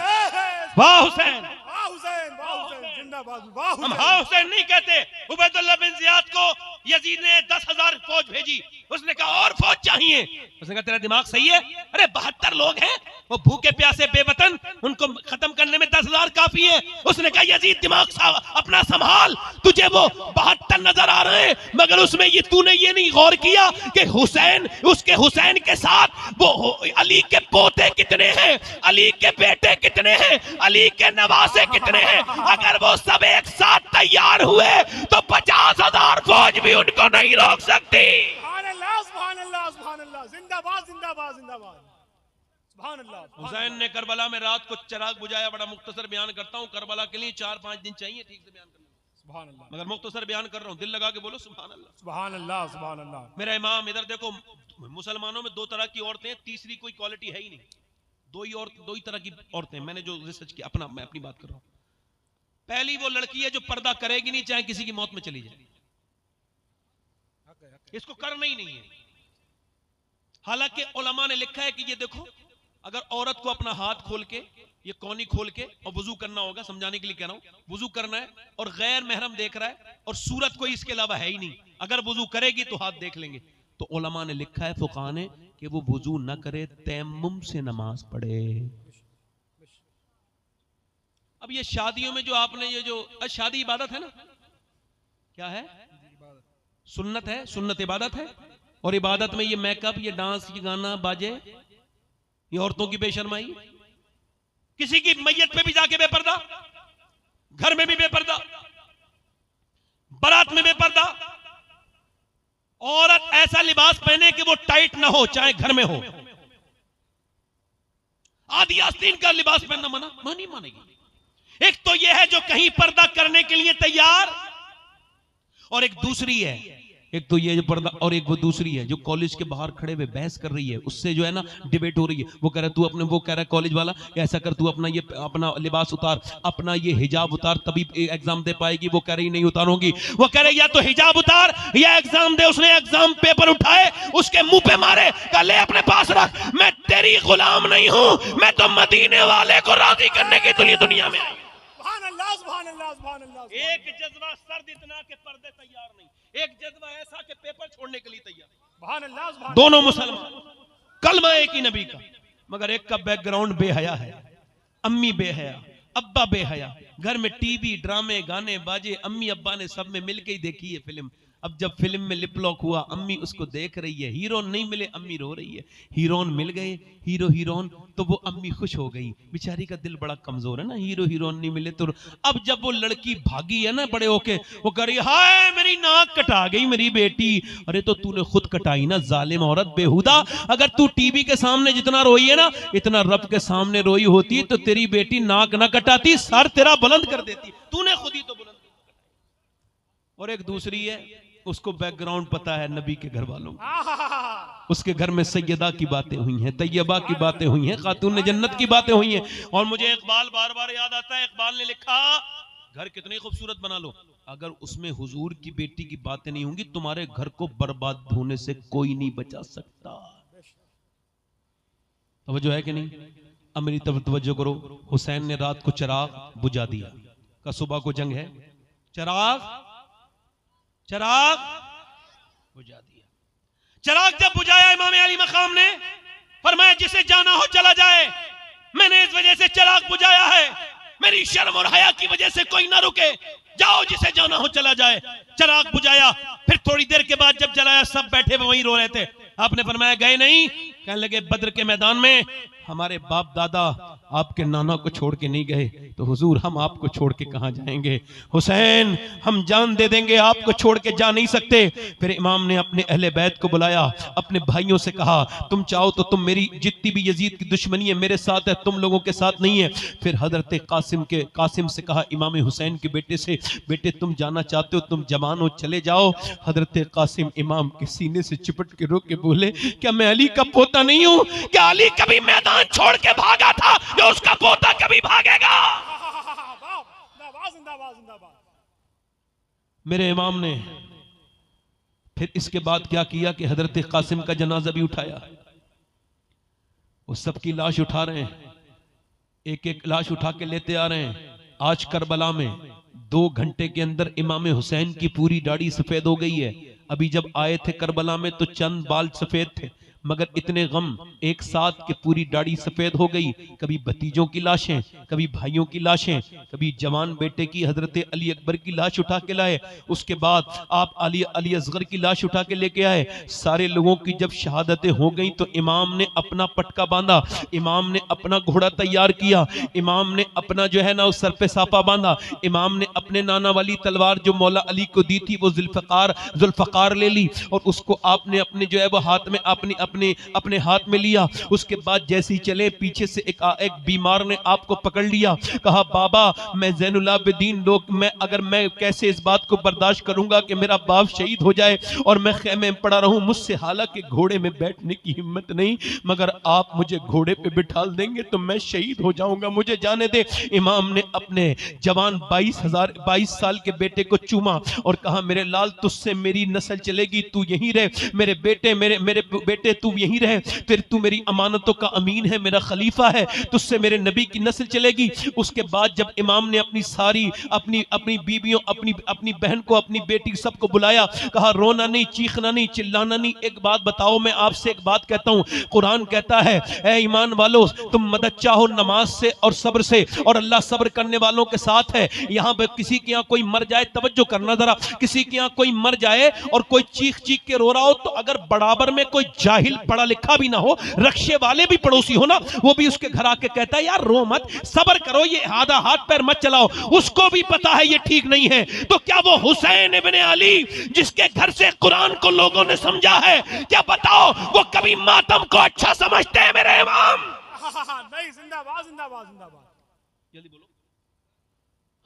वाह हुसैन, वाह हुसैन, वाह हुसैन, जिंदाबाद, वाह हम हुसैन। हाँ हुसैन नहीं कहते। उबैदुल्लाह बिन जियाद को यजीद ने 10,000 फौज भेजी, उसने कहा और फौज चाहिए, उसने कहा तेरा दिमाग सही है? अरे 72 लोग हैं, वो भूखे प्यासे बेवतन, उनको खत्म करने में 10,000 काफी है। उसने कहा यजीद दिमाग अपना संभाल, तुझे वो 72 नजर आ रहे हैं, मगर उसमें ये तूने ये नहीं गौर किया कि हुसैन, उसके हुसैन के साथ वो अली के पोते कितने हैं, अली के बेटे कितने हैं, अली के नवासे कितने हैं। अगर वो सब एक साथ तैयार हुए तो 50,000 फौज भी उनको नहीं रोक सकती। सुभान अल्लाह सुभान अल्लाह सुभान अल्लाह, जिंदाबाद जिंदाबाद जिंदाबाद, सुभान अल्लाह। हुसैन ने करबला में रात को चिराग बुझाया। बड़ा मुख्तसर बयान करता हूँ, करबला के लिए 4-5 दिन चाहिए ठीक से बयान करने, सुभान अल्लाह, मगर मुख्तसर बयान कर रहा हूँ, दिल लगा के बोलो सुभान अल्लाह, सुभान अल्लाह सुभान अल्लाह। मेरा इमाम। इधर देखो, मुसलमानों में 2 तरह की औरतें हैं, तीसरी कोई क्वालिटी है ही नहीं, दो ही तरह की औरतें, मैंने जो रिसर्च किया, मैं अपनी बात कर रहा हूँ। पहली वो लड़की है जो पर्दा करेगी नहीं, चाहे किसी की मौत में चली जाए, इसको करना ही नहीं है। हालांकि उलमा ने लिखा है कि ये देखो, अगर औरत को अपना हाथ खोल के, ये कौनी खोल के, और वुजू करना होगा, समझाने के लिए कह रहा हूं, वुजू करना है और गैर महरम देख रहा है और सूरत कोई इसके अलावा है ही नहीं, अगर वुजू करेगी तो हाथ देख लेंगे, तो उलमा ने लिखा है, फुक़हा ने, कि वो वुजू न करे, तयम्मुम से नमाज पढ़े। अब ये शादियों में जो आपने ये जो शादी इबादत है ना, क्या है? सुन्नत है, सुन्नत इबादत है, और इबादत में ये मेकअप, ये डांस, ये गाना बाजे, ये औरतों की बेशर्माई, किसी की मैयत पे भी जाके बेपर्दा, घर में भी बेपर्दा, बारात में बेपर्दा, औरत ऐसा लिबास पहने कि वो टाइट ना हो, चाहे घर में हो। आदि आस्तीन का लिबास पहनना मना नहीं मानेगी। एक तो यह है जो कहीं पर्दा करने के लिए तैयार, और एक दूसरी है, एक तो ये जो पर्दा, और एक वो दूसरी है जो कॉलेज के बाहर खड़े हुए बहस कर रही है, उससे जो है ना डिबेट हो रही है। वो कह रहा है तू अपने, वो कह रहा है कॉलेज वाला ऐसा कर, तू अपना ये अपना लिबास उतार, अपना ये हिजाब उतार, तभी एग्जाम दे पाएगी। वो कह रही नहीं उतारूंगी। वो कह रही या तो हिजाब उतार या एग्जाम दे। उसने एग्जाम पेपर उठाए, उसके मुंह पे मारे, कहा ले अपने पास रख, मैं तेरी गुलाम नहीं हूं, मैं तो मदीने वाले को राजी करने के लिए दुनिया में आई। एक जज्बा सर्द इतना के पर्दे तैयार नहीं, एक जज्बा ऐसा के पेपर छोड़ने के लिए तैयार। दोनों मुसलमान, कलमा एक ही नबी का, मगर एक का बैकग्राउंड बेहया है, अम्मी बेहया, अब्बा बेहया, घर में टीवी, ड्रामे, गाने बाजे, अम्मी अब्बा ने सब में मिलके ही देखी है फिल्म। अब जब फिल्म में लिप लॉक हुआ, अम्मी उसको देख रही है, हीरोन नहीं मिले, अम्मी रो रही है। हीरोन मिल गए, हीरो हीरोइन, तो वो अम्मी खुश हो गई। बेचारी का दिल बड़ा कमजोर है ना, हीरो हीरोइन नहीं मिले तो। अब जब वो लड़की भागी है ना बड़े होके, वो कह रही हाय मेरी नाक कटा गई मेरी बेटी। अरे तो तूने खुद कटाई ना, जालिम औरत बेहुदा। अगर तू टीवी के सामने जितना रोई है ना, इतना रब के सामने रोई होती तो तेरी बेटी नाक ना कटाती, सर तेरा बुलंद कर देती, तूने खुद ही तो बुलंद। और एक दूसरी है, उसको बैकग्राउंड पता है नबी के घर वालों को, उसके घर में सैयदा की बातें हुई हैं, तैयबा की बातें हुई हैं, खातून जन्नत की बातें हुई हैं। और मुझे इकबाल बार बार याद आता है, इकबाल ने लिखा घर कितनी खूबसूरत बना लो, अगर उसमें हुजूर की बेटी की बातें नहीं होंगी, तुम्हारे घर को बर्बाद होने से कोई नहीं बचा सकता। तवज्जो है कि नहीं? अब मेरी तवज्जो करो। हुसैन ने रात को चिराग बुझा दिया, का सुबह को जंग है, चिराग बुझा दिया। चिराग जब बुझाया इमाम अली मकाम ने फरमाया जिसे जाना हो चला जाए, मैंने इस वजह से चिराग बुझाया है, मेरी शर्म और हया की वजह से कोई ना रुके, जाओ जिसे जाना हो चला जाए। चिराग बुझाया, फिर थोड़ी देर के बाद जब जलाया सब बैठे हुए वहीं रो रहे थे। आपने फरमाया गए नहीं? कहने लगे बद्र के मैदान में हमारे बाप दादा आपके नाना को छोड़ के नहीं गए, तो हुजूर हम आपको छोड़ के कहां जाएंगे? हुसैन हम जान दे देंगे, आपको छोड़ के जा नहीं सकते। फिर इमाम ने अपने अहले बैत को बुलाया, अपने भाइयों से कहा तुम चाहो तो तुम मेरी जितनी भी यजीद की दुश्मनी है मेरे साथ है, तुम लोगों के साथ नहीं है। फिर हजरत कासिम से कहा इमाम हुसैन के बेटे से, बेटे तुम जाना चाहते हो, तुम जवान हो, चले जाओ। हजरत कासिम इमाम के सीने से चिपट के रो के बोले क्या मैं अली का पोता नहीं हूं? क्या अली कभी मैदान छोड़ के भागा था जो उसका पोता कभी भागेगा? मेरे इमाम ने फिर इसके बाद क्या किया कि हजरत कासिम का जनाजा भी उठाया। वो सबकी लाश उठा रहे हैं, एक एक लाश उठा के लेते आ रहे हैं। आज करबला में 2 घंटे के अंदर इमाम हुसैन की पूरी दाढ़ी सफेद हो गई है। अभी जब आए थे करबला में तो चंद बाल सफेद थे, मगर इतने गम एक साथ के पूरी दाढ़ी सफेद हो गई। कभी भतीजों की लाशें, कभी भाइयों की लाशें, कभी जवान बेटे की हजरत अली अकबर की लाश उठा के लाए। उसके बाद आप अली असगर की लाश उठा के लेके आए। सारे लोगों की जब शहादतें हो गई तो इमाम ने अपना पटका बांधा, इमाम ने अपना घोड़ा तैयार किया, इमाम ने अपना जो है ना उस सर पे साफा बांधा, इमाम ने अपने नाना वाली तलवार जो मौला अली को दी थी वो जुल्फकार ले ली और उसको आपने अपने जो है वो हाथ में अपने हाथ में लिया। उसके बाद जैसे ही चले पीछे से एक बीमार ने आपको पकड़ लिया, कहा बाबा मैं ज़ैनुल आबिदीन लोग मैं कैसे इस बात को बर्दाश्त करूंगा कि मेरा बाप शहीद हो जाए और मैं खेमे में पड़ा रहूं। मुझसे हालांकि घोड़े में बैठने की हिम्मत नहीं, मगर आप मुझे घोड़े पे बिठा देंगे तो मैं शहीद हो जाऊंगा, मुझे जाने दे। इमाम ने अपने जवान 22 साल के बेटे को चूमा और कहा मेरे लाल तुझसे मेरी नस्ल चलेगी, तू यहीं रह मेरे बेटे, मेरे बेटे तू यहीं रहे, फिर तू मेरी अमानतों का अमीन है, मेरा खलीफा है, तुझसे मेरे नबी की नस्ल चलेगी। उसके बाद जब इमाम ने अपनी सारी अपनी बीबियों, अपनी बहन को, अपनी बेटी सबको बुलाया, कहा रोना नहीं, चीखना नहीं, चिल्लाना नहीं। एक बात बताओ, मैं आपसे एक बात कहता हूं, कुरान कहता है ऐ ईमान वालों तुम मदद चाहो नमाज से और सब्र से, और अल्लाह सब्र करने वालों के साथ है। यहां पे किसी के यहां कोई मर जाए, तवज्जो करना जरा, किसी के यहां कोई मर जाए और कोई चीख के रो रहा हो तो अगर बराबर में कोई जाहिल पढ़ा लिखा भी ना हो, रक्षे वाले भी पड़ोसी हो ना, वो भी उसके घर आके कहता है यार रो मत, सब्र करो, ये आधा हाथ पैर मत चलाओ, उसको भी पता है ये ठीक नहीं है। तो क्या वो हुसैन इब्ने अली जिसके घर से कुरान को लोगों ने समझा है, क्या बताओ वो कभी मातम को अच्छा समझते हैं मेरे इमाम? नहीं, जिंदाबाद जिंदाबाद जिंदाबाद। जल्दी बोलो।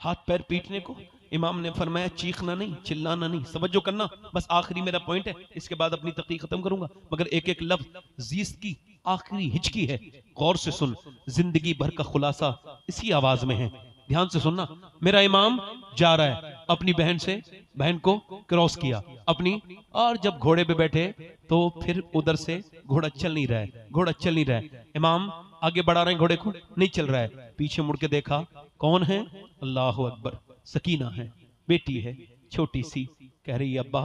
हाथ पैर पीटने को इमाम ने फरमाया चीखना नहीं, चिल्लाना नहीं, समझो करना। बस आखिरी मेरा पॉइंट है, इसके बाद अपनी तकरीर खत्म करूंगा, मगर एक एक लफ्ज जीस की आखिरी हिचकी है, गौर से सुन, जिंदगी भर का खुलासा इसी आवाज में है, ध्यान से सुनना। मेरा इमाम जा रहा है, अपनी बहन को क्रॉस किया अपनी, और जब घोड़े पे बैठे तो फिर उधर से घोड़ा चल नहीं रहा है, इमाम आगे बढ़ा रहे हैं घोड़े को, नहीं चल रहा है। पीछे मुड़ के देखा, कौन है? अल्लाह अकबर, सकीना है, बेटी है छोटी सी, कह रही है अब्बा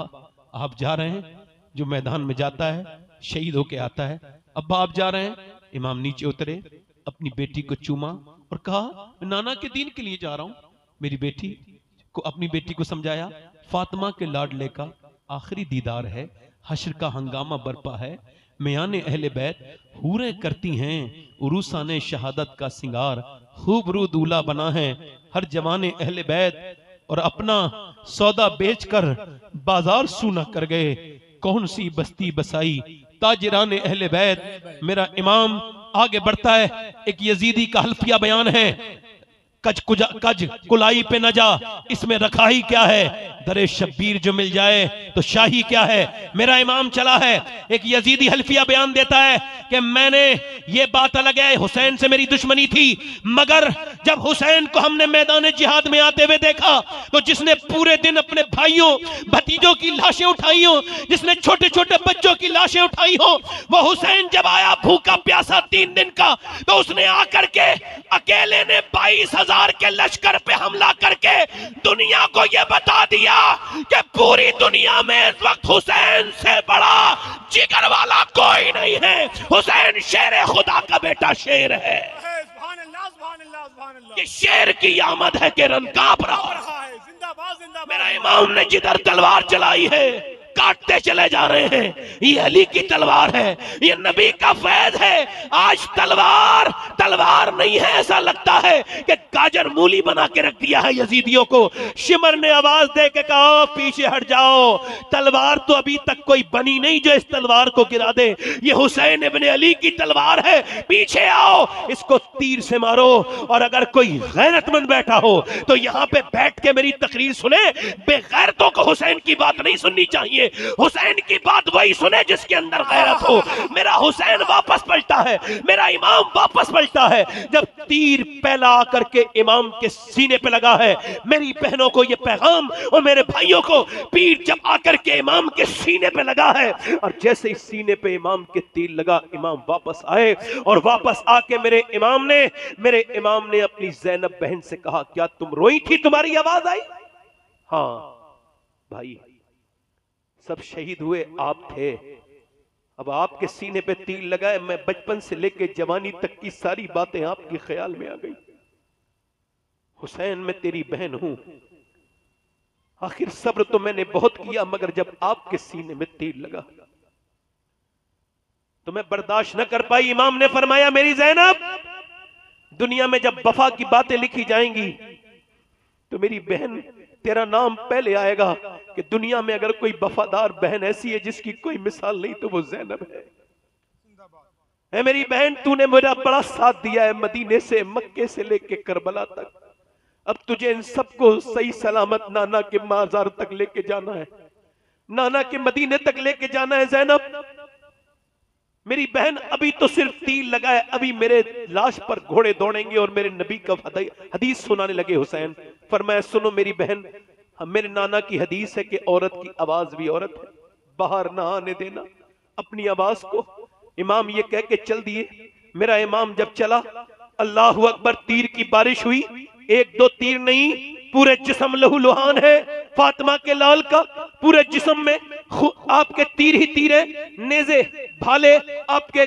आप जा रहे हैं, जो मैदान में जाता है शहीद होके आता है, अब्बा आप जा रहे हैं। इमाम नीचे उतरे, अपनी बेटी को चूमा और कहा नाना के दीन के लिए जा रहा हूं। मेरी बेटी को, अपनी बेटी को समझाया फातिमा के लाडले का आखिरी दीदार है, हश्र का हंगामा बरपा है, मियाने अहले बैत हूरें करती हैं उरूसाने शहादत का सिंगार, खूबरू दूल्हा बना है हर जवाने अहले बैत, और अपना सौदा बेचकर बाजार सूना कर गए, कौन सी बस्ती बसाई ताजिराने अहले बैत। मेरा इमाम आगे बढ़ता है, एक यजीदी का हल्फिया बयान है, कज कुलाई पे न जा, इसमें रखा ही क्या है, दरे शब्बीर जो मिल जाए तो शाही क्या है। मेरा इमाम चला है, एक यजीदी हल्फिया बयान देता है कि मैंने, ये बात अलग है, हुसैन से मेरी दुश्मनी थी, मगर जब हुसैन को हमने मैदान जिहाद में आते हुए देखा तो जिसने पूरे दिन अपने भाइयों भतीजों की लाशें उठाई हो, जिसने छोटे छोटे बच्चों की लाशें उठाई हो, वो हुसैन जब आया भूखा प्यासा 3 दिन का, तो उसने आकर के अकेले ने 22,000 के लश्कर पे हमला करके दुनिया को यह बता दिया कि पूरी दुनिया में इस वक्त हुसैन से बड़ा जिगर वाला कोई नहीं है। हुसैन शेर खुदा का बेटा शेर है। ये शेर की आमद है कि रन कांप रहा है। मेरा इमाम ने जिधर तलवार चलाई है काटते चले जा रहे हैं। ये अली की तलवार है, ये नबी का फैज है। आज तलवार नहीं है, ऐसा लगता है कि गाजर मूली बना के रख दिया है यजीदियों को। शिमर ने आवाज दे के कहा पीछे हट जाओ, तलवार तो अभी तक कोई बनी नहीं जो इस तलवार को गिरा दे। ये हुसैन इब्ने अली की तलवार है, पीछे आओ, इसको तीर से मारो। और अगर कोई गैरतमंद बैठा हो तो यहाँ पे बैठ के मेरी तकरीर सुने। बेगैरतों को हुसैन की बात नहीं सुननी चाहिए, हुसैन की बात वही सुने जिसके अंदर गैरत हो। मेरा हुसैन वापस पलटा है, मेरा इमाम वापस पलटा है। जब तीर पहला आकर के इमाम के सीने पे लगा है, मेरी बहनों को ये पैगाम और मेरे भाइयों को, पीर जब आकर के इमाम के सीने पे लगा है और जैसे ही सीने पे इमाम के तीर लगा, इमाम वापस आए और वापस आके मेरे इमाम ने अपनी ज़ैनब बहन से कहा क्या तुम रोई थी, तुम्हारी आवाज आई? हाँ भाई, सब शहीद हुए आप थे, अब आपके सीने पे तीर लगाए। मैं बचपन से लेके जवानी तक की सारी बातें आपके ख्याल में आ गई। हुसैन मैं तेरी बहन हूं, आखिर सब्र तो मैंने बहुत किया, मगर जब आपके सीने में तीर लगा तो मैं बर्दाश्त न कर पाई। इमाम ने फरमाया मेरी ज़ैनब, दुनिया में जब वफा की बातें लिखी जाएंगी तो मेरी बहन तेरा नाम पहले आएगा कि दुनिया में अगर कोई वफादार बहन ऐसी है जिसकी कोई मिसाल नहीं तो वो ज़ैनब है। ऐ मेरी बहन, तूने मेरा बड़ा साथ दिया है, मदीने से मक्के से लेके करबला तक। अब तुझे इन सबको सही सलामत नाना के माजार तक लेके जाना है, नाना के मदीने तक लेके जाना है। ज़ैनब मेरी बहन, अभी तो सिर्फ तीर लगाए, अभी मेरे लाश पर घोड़े दौड़ेंगे और मेरे नबी का हदीस सुनाने लगे हुसैन। फरमाया सुनो मेरी बहन, मेरे नाना की हदीस है कि औरत की आवाज भी औरत है, बाहर ना आने देना अपनी आवाज को। इमाम ये कह के चल दिए। मेरा इमाम जब चला, अल्लाहु अकबर, तीर की बारिश हुई। 1-2 तीर नहीं, पूरे जिस्म लहू लुहान है फातिमा के लाल का, पूरे जिस्म में आपके तीर ही तीर है, नेज़े भाले आपके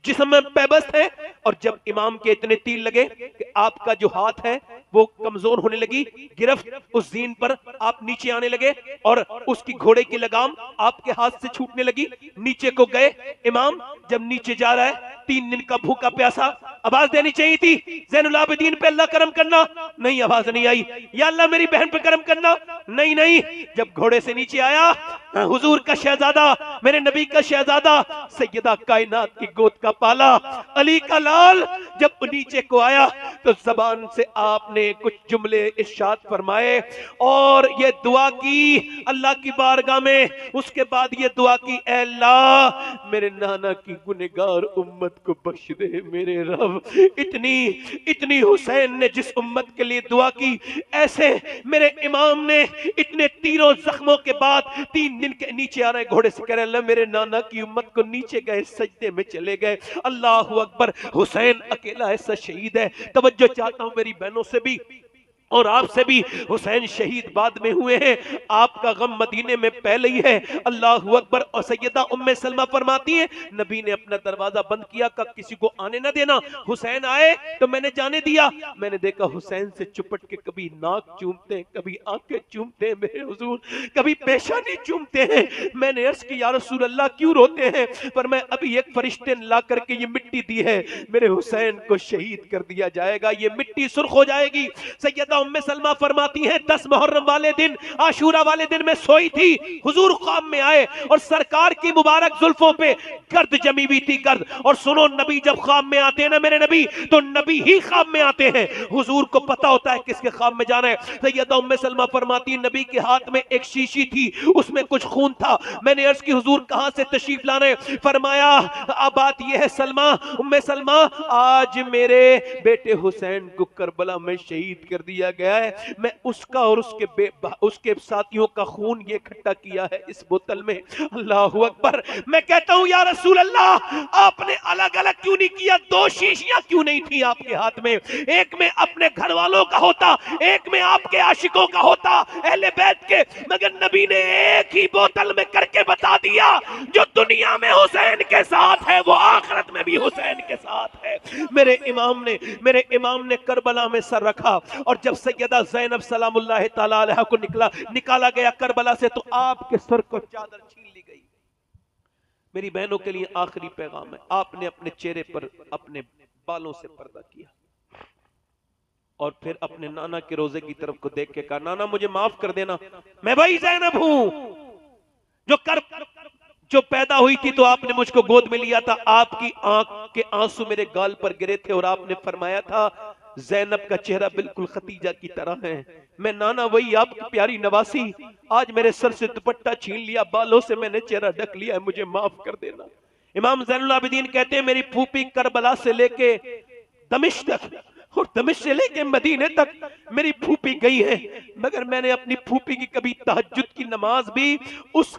जिस्म में पैबस्त है। और जब इमाम के इतने तीर लगे कि आपका जो हाथ है वो कमजोर होने लगी, गिरफ्त उस जीन पर आप नीचे आने लगे और उसकी घोड़े की लगाम आपके हाथ से छूटने लगी। नीचे को गए इमाम, जब नीचे जा रहा है 3 दिन का भूखा प्यासा, आवाज देनी चाहिए थी ज़ैनुल आबिदीन पे अल्लाह करम करना, नहीं आवाज नहीं आई। या अल्लाह मेरी बहन पे करम करना, नहीं। जब घोड़े से नीचे आया, हुजूर का शहजादा, मेरे नबी का शहजादा, सैयदा कायनात की गोद का पाला, अली का लाल, जब नीचे को आया तो जबान से आपने कुछ जुमले इरशाद फरमाए और ये दुआ की अल्लाह की बारगाह में। उसके बाद ये दुआ की, ऐ अल्लाह मेरे नाना की गुनहगार उम्मत को बख्श दे मेरे रब। इतनी हुसैन ने जिस उम्मत के लिए दुआ की, ऐसे मेरे इमाम ने इतने तीरों जख्मों के बाद 3 दिन के नीचे आ रहे घोड़े से कह रहे अल्लाह मेरे नाना की उम्मत को नीचे गए, सजदे में चले गए। अल्लाहु अकबर, हुसैन अकेला ऐसा शहीद है। तवज्जो चाहता हूं मेरी बहनों से भी और आपसे भी, हुसैन शहीद बाद में हुए हैं, आपका गम मदीने में पहले ही है। अल्लाहु अकबर। और सैयदा उम्मे सलमा फरमाती हैं नबी ने अपना दरवाजा बंद किया, कब किसी को आने ना देना। हुसैन आए तो मैंने जाने दिया, मैंने देखा हुसैन से चुपट के कभी नाक चूमते हैं, कभी आंखें चूमते हैं मेरे हुजूर, कभी पेशानी चूमते हैं। मैंने अर्ज की या रसूल अल्लाह क्यों रोते हैं? पर मैं अभी एक फरिश्ते ने ला करके ये मिट्टी दी है, मेरे हुसैन को शहीद कर दिया जाएगा, ये मिट्टी सुर्ख हो जाएगी। सैयदा उम्मे सलमा फरमाती हैं 10 मुहर्रम वाले दिन, आशूरा वाले दिन मैं सोई थी, हुजूर ख्वाब में आए और सरकार की मुबारक जुल्फों पे गर्द जमी हुई थी, गर्द। और सुनो, नबी जब ख्वाब में आते हैं ना मेरे नबी, तो नबी ही ख्वाब में आते हैं, हुजूर को पता होता है किसके ख्वाब में जाना है। सैयदा उम्मे सलमा फरमाती है नबी के हाथ में एक शीशी थी, उसमें कुछ खून था। मैंने अर्ज की हुजूर कहां से तशरीफ ला रहे हैं? फरमाया अब बात यह है सलमा, उम्मे सलमा, आज मेरे बेटे हुसैन को करबला में शहीद कर दिया गया है, मैं उसका और उसके साथियों का खून ये इकट्ठा किया है इस बोतल में। अल्लाहू अकबर। मैं कहता हूं या रसूल अल्लाह, आपने अलग अलग क्यों नहीं किया? 2 शीशियां क्यों नहीं थी आपके हाथ में? एक में अपने घर वालों का होता, एक में आपके आशिकों का होता, अहले बैत के, मगर नबी ने एक ही बोतल में करके बता दिया, जो दुनिया में हुसैन के साथ है वो आखिरत में भी हुसैन के साथ है। मेरे इमाम ने करबला में सर रखा, और जब सैयदा ज़ैनब सलामुल्लाह तआला अलैहा को निकाला गया करबला से, तो आपके सर को चादर छीन ली गई। मेरी बहनों के लिए आखिरी पैगाम है, आपने अपने चेहरे पर अपने बालों से पर्दा किया और फिर अपने नाना के रोजे की तरफ को देख के कहा, नाना मुझे माफ कर देना, मैं भाई ज़ैनब हूं जो पैदा हुई थी तो आपने मुझको गोद में लिया था, आपकी आंख के आंसू मेरे गाल पर गिरे थे और आपने फरमाया था ज़ैनब का चेहरा बिल्कुल खतीजा की तरह है। मैं नाना वही आपकी प्यारी नवासी, आज मेरे सर से दुपट्टा छीन लिया, बालों से मैंने चेहरा ढक लिया है, मुझे माफ कर देना। इमाम ज़ैनुल आबिदीन कहते हैं मेरी फूफी करबला से लेके दमिश्क तक और दमिश्क से लेके मदीने तक मेरी फूफी गई है, मगर मैंने अपनी फूफी की कभी तहज्जुद की नमाज भी उस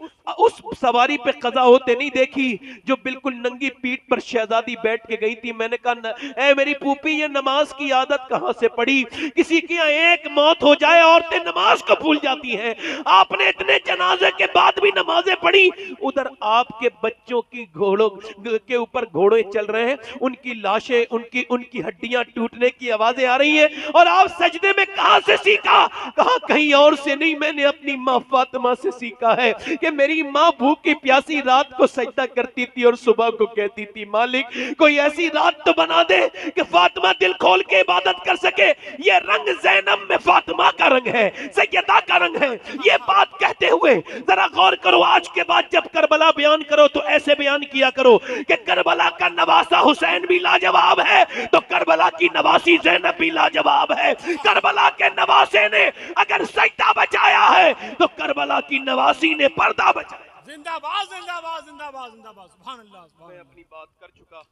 सवारी पे कज़ा होते नहीं देखी जो बिल्कुल नंगी पीठ पर शहजादी बैठ के गई थी। मैंने कहा ए मेरी फूफी, ये नमाज की आदत कहां से पड़ी? किसी की एक मौत हो जाए औरतें नमाज को भूल जाती हैं, आपने इतने जनाजे के बाद भी नमाजें पढ़ी। उधर आपके बच्चों की घोड़ों के ऊपर घोड़े चल रहे हैं, उनकी लाशें, उनकी हड्डियां टूटने की आवाजें आ रही हैं, और आप सजदे में कहां से सीखा? कहा कहीं और से नहीं, मैंने अपनी माँ फातिमा से सीखा है कि मेरी माँ भूखी प्यासी रात को सजदा करती थी और सुबह को कहती थी मालिक कोई ऐसी रात तो बना दे कि फातिमा दिल खोल के इबादत कर सके। ये रंग ज़ैनब में फातिमा का रंग है, सैयदा का रंग है। ये बात कहते हुए जरा गौर करो, आज के बाद जब करबला बयान करो तो ऐसे बयान किया करो कि करबला का नवासा हुसैन भी लाजवाब है तो करबला की नवासी ज़ैनब भी लाजवाब है। करबला के नवासे ने अगर सजदा बचाया है तो करबला की नवासी ने पर्दा बचाया। जिंदाबाद जिंदाबाद जिंदाबाद जिंदाबाद। सुभान अल्लाह। मैं अपनी बात कर चुका।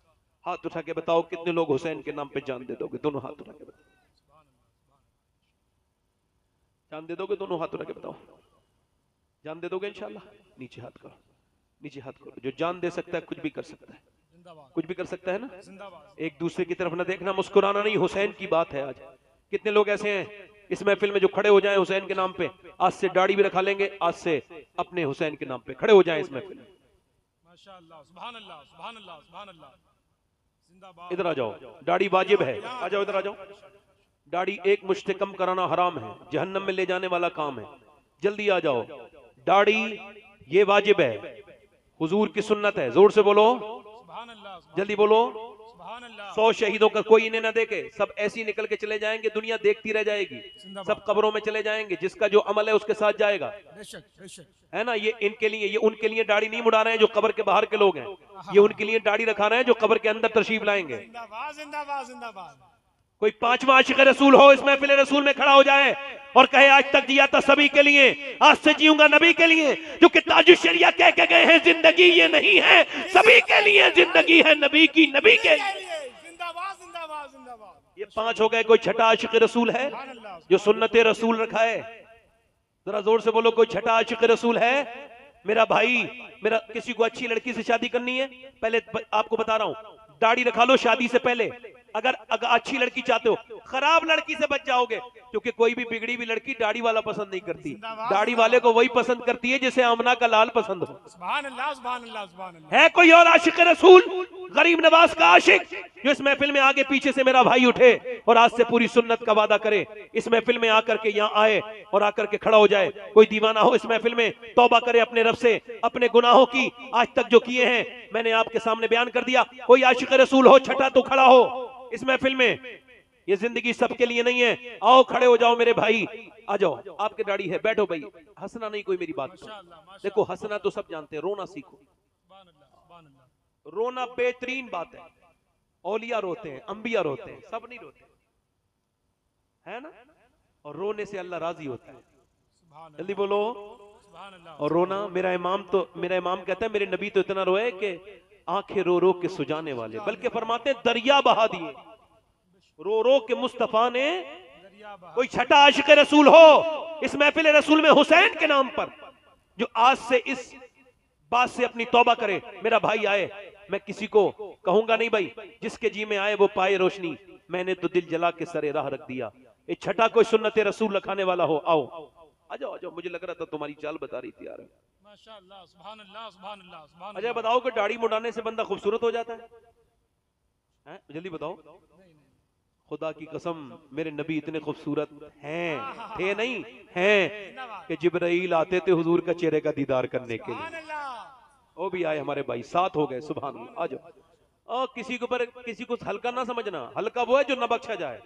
हाथ उठा के बताओ कितने लोग हुसैन के नाम पे जान दे दोगे? दोनों हाथ उठा के बताओ। जान दे दोगे? दोनों हाथ उठा के बताओ। जान दे दोगे इंशाल्लाह? नीचे हाथ करो, नीचे हाथ करो। जो जान दे सकता है कुछ भी कर सकता है, कुछ भी कर सकता है ना। एक दूसरे की तरफ ना देखना, मुस्कुराना नहीं। हुसैन की बात है आज। कितने लोग ऐसे हैं इस महफिल में जो खड़े हो जाएं हुसैन के नाम पे? आज से दाढ़ी भी रखा लेंगे, आज से अपने हुसैन के नाम पे खड़े हो जाएं इस महफिल में। माशाअल्लाह, सुभान अल्लाह, सुभान अल्लाह, सुभान अल्लाह। जिंदाबाद। इधर आ जाओ, दाढ़ी वाजिब है, आ जाओ इधर आ जाओ। दाढ़ी एक मुश्त कम कराना हराम है, जहन्नम में ले जाने वाला काम है। जल्दी आ जाओ, दाढ़ी ये वाजिब है, हुजूर की सुन्नत है। जोर से बोलो सुभान अल्लाह, जल्दी बोलो। सुभान अल्लाह। 100 शहीदों का कोई इन्हें ना देखे, सब ऐसी निकल के चले जाएंगे, दुनिया देखती रह जाएगी, सब कब्रों में चले जाएंगे। जिसका जो अमल है उसके साथ जाएगा, बेशक बेशक, है ना। ये इनके लिए, ये उनके लिए दाढ़ी नहीं मुड़ा रहे हैं जो कब्र के बाहर के लोग हैं, ये उनके लिए दाढ़ी रखा रहे हैं जो कब्र के अंदर तशरीफ लाएंगे। जिंदाबाद जिंदाबाद जिंदाबाद। कोई 5वां आशिक रसूल हो इस महफिल रसूल में खड़ा हो जाए और कहे आज तक जिया था सभी के लिए, आज से जीऊंगा नबी के लिए। जो कि ताजुल शरिया कह के गए हैं जिंदगी ये नहीं है सभी के लिए, जिंदगी है नबी की, नबी के लिए। जिंदाबाद जिंदाबाद जिंदाबाद। ये 5 हो गए। कोई छठा आशिक रसूल है जो सुन्नत रसूल रखा है? जरा जोर से बोलो, कोई छठा आशिक रसूल है? मेरा भाई, मेरा किसी को अच्छी लड़की से शादी करनी है, पहले आपको बता रहा हूं, दाढ़ी रखा लो शादी से पहले। अगर अच्छी लड़की चाहते हो, खराब लड़की से बच जाओगे, क्योंकि कोई भी बिगड़ी हुई लड़की दाढ़ी वाला पसंद नहीं करती। दाढ़ी वाले को वही पसंद करती है जिसे आमना का लाल पसंद हो। सुभान अल्लाह, सुभान अल्लाह, सुभान अल्लाह। है कोई और आशिक रसूल, गरीब नवाज का आशिक, जो इस महफिल में आगे पीछे से मेरा भाई उठे और आज से पूरी सुन्नत का वादा करे, इस महफिल में आकर के यहाँ आए और आकर के खड़ा हो जाए? कोई दीवाना हो इस महफिल में, तौबा करे अपने रब से, अपने गुनाहों की आज तक जो किए हैं मैंने आपके सामने बयान कर दिया। कोई आशिक रसूल हो छठा तो खड़ा हो इस महफिल में। ये जिंदगी सबके लिए नहीं है। आओ खड़े हो जाओ मेरे भाई, आ जाओ, आपके दाढ़ी है, बैठो भाई, हंसना नहीं कोई मेरी बात को। देखो हंसना तो सब जानते हैं, रोना सीखो। रोना बेहतरीन बात है, औलिया रोते हैं, अंबिया रोते हैं, सब नहीं रोते, है ना। और रोने से अल्लाह राजी होता है, जल्दी बोलो। और रोना, मेरा इमाम कहता है मेरे नबी तो इतना रोए कि आंखें रो रो के सुजाने वाले, बल्कि फरमाते हैं दरिया बहा दिए रो रो के मुस्तफा ने। कोई छठा आशिक रसूल हो इस महफिल रसूल में हुसैन के नाम पर, जो आज से इस बात से अपनी तौबा करे, मेरा भाई आए, मैं किसी को कहूंगा नहीं भाई, जिसके जी में आए वो पाए रोशनी, मैंने तो दिल जला के सरे राह रख दिया। ये छठा कोई सुन्नत रसूल रखाने वाला हो, आओ आ जाओ, आ जाओ। मुझे लग रहा था तुम्हारी चाल बता रही थी यार। माशाअल्लाह, सुभान अल्लाह, सुभान अल्लाह, सुभान अच्छा बताओ कि दाढ़ी मुड़ाने से बंदा खूबसूरत हो जाता है? जल्दी बताओ। खुदा की कसम मेरे नबी इतने खूबसूरत हैं, थे नहीं हैं, कि जिब्राइल आते थे हुजूर का चेहरे का दीदार करने के लिए। वो भी आए हमारे भाई, 7 हो गए, सुभान अल्लाह। आ जाओ। किसी के ऊपर किसी को हल्का ना समझना, हल्का वो है जो न बख्शा जाए,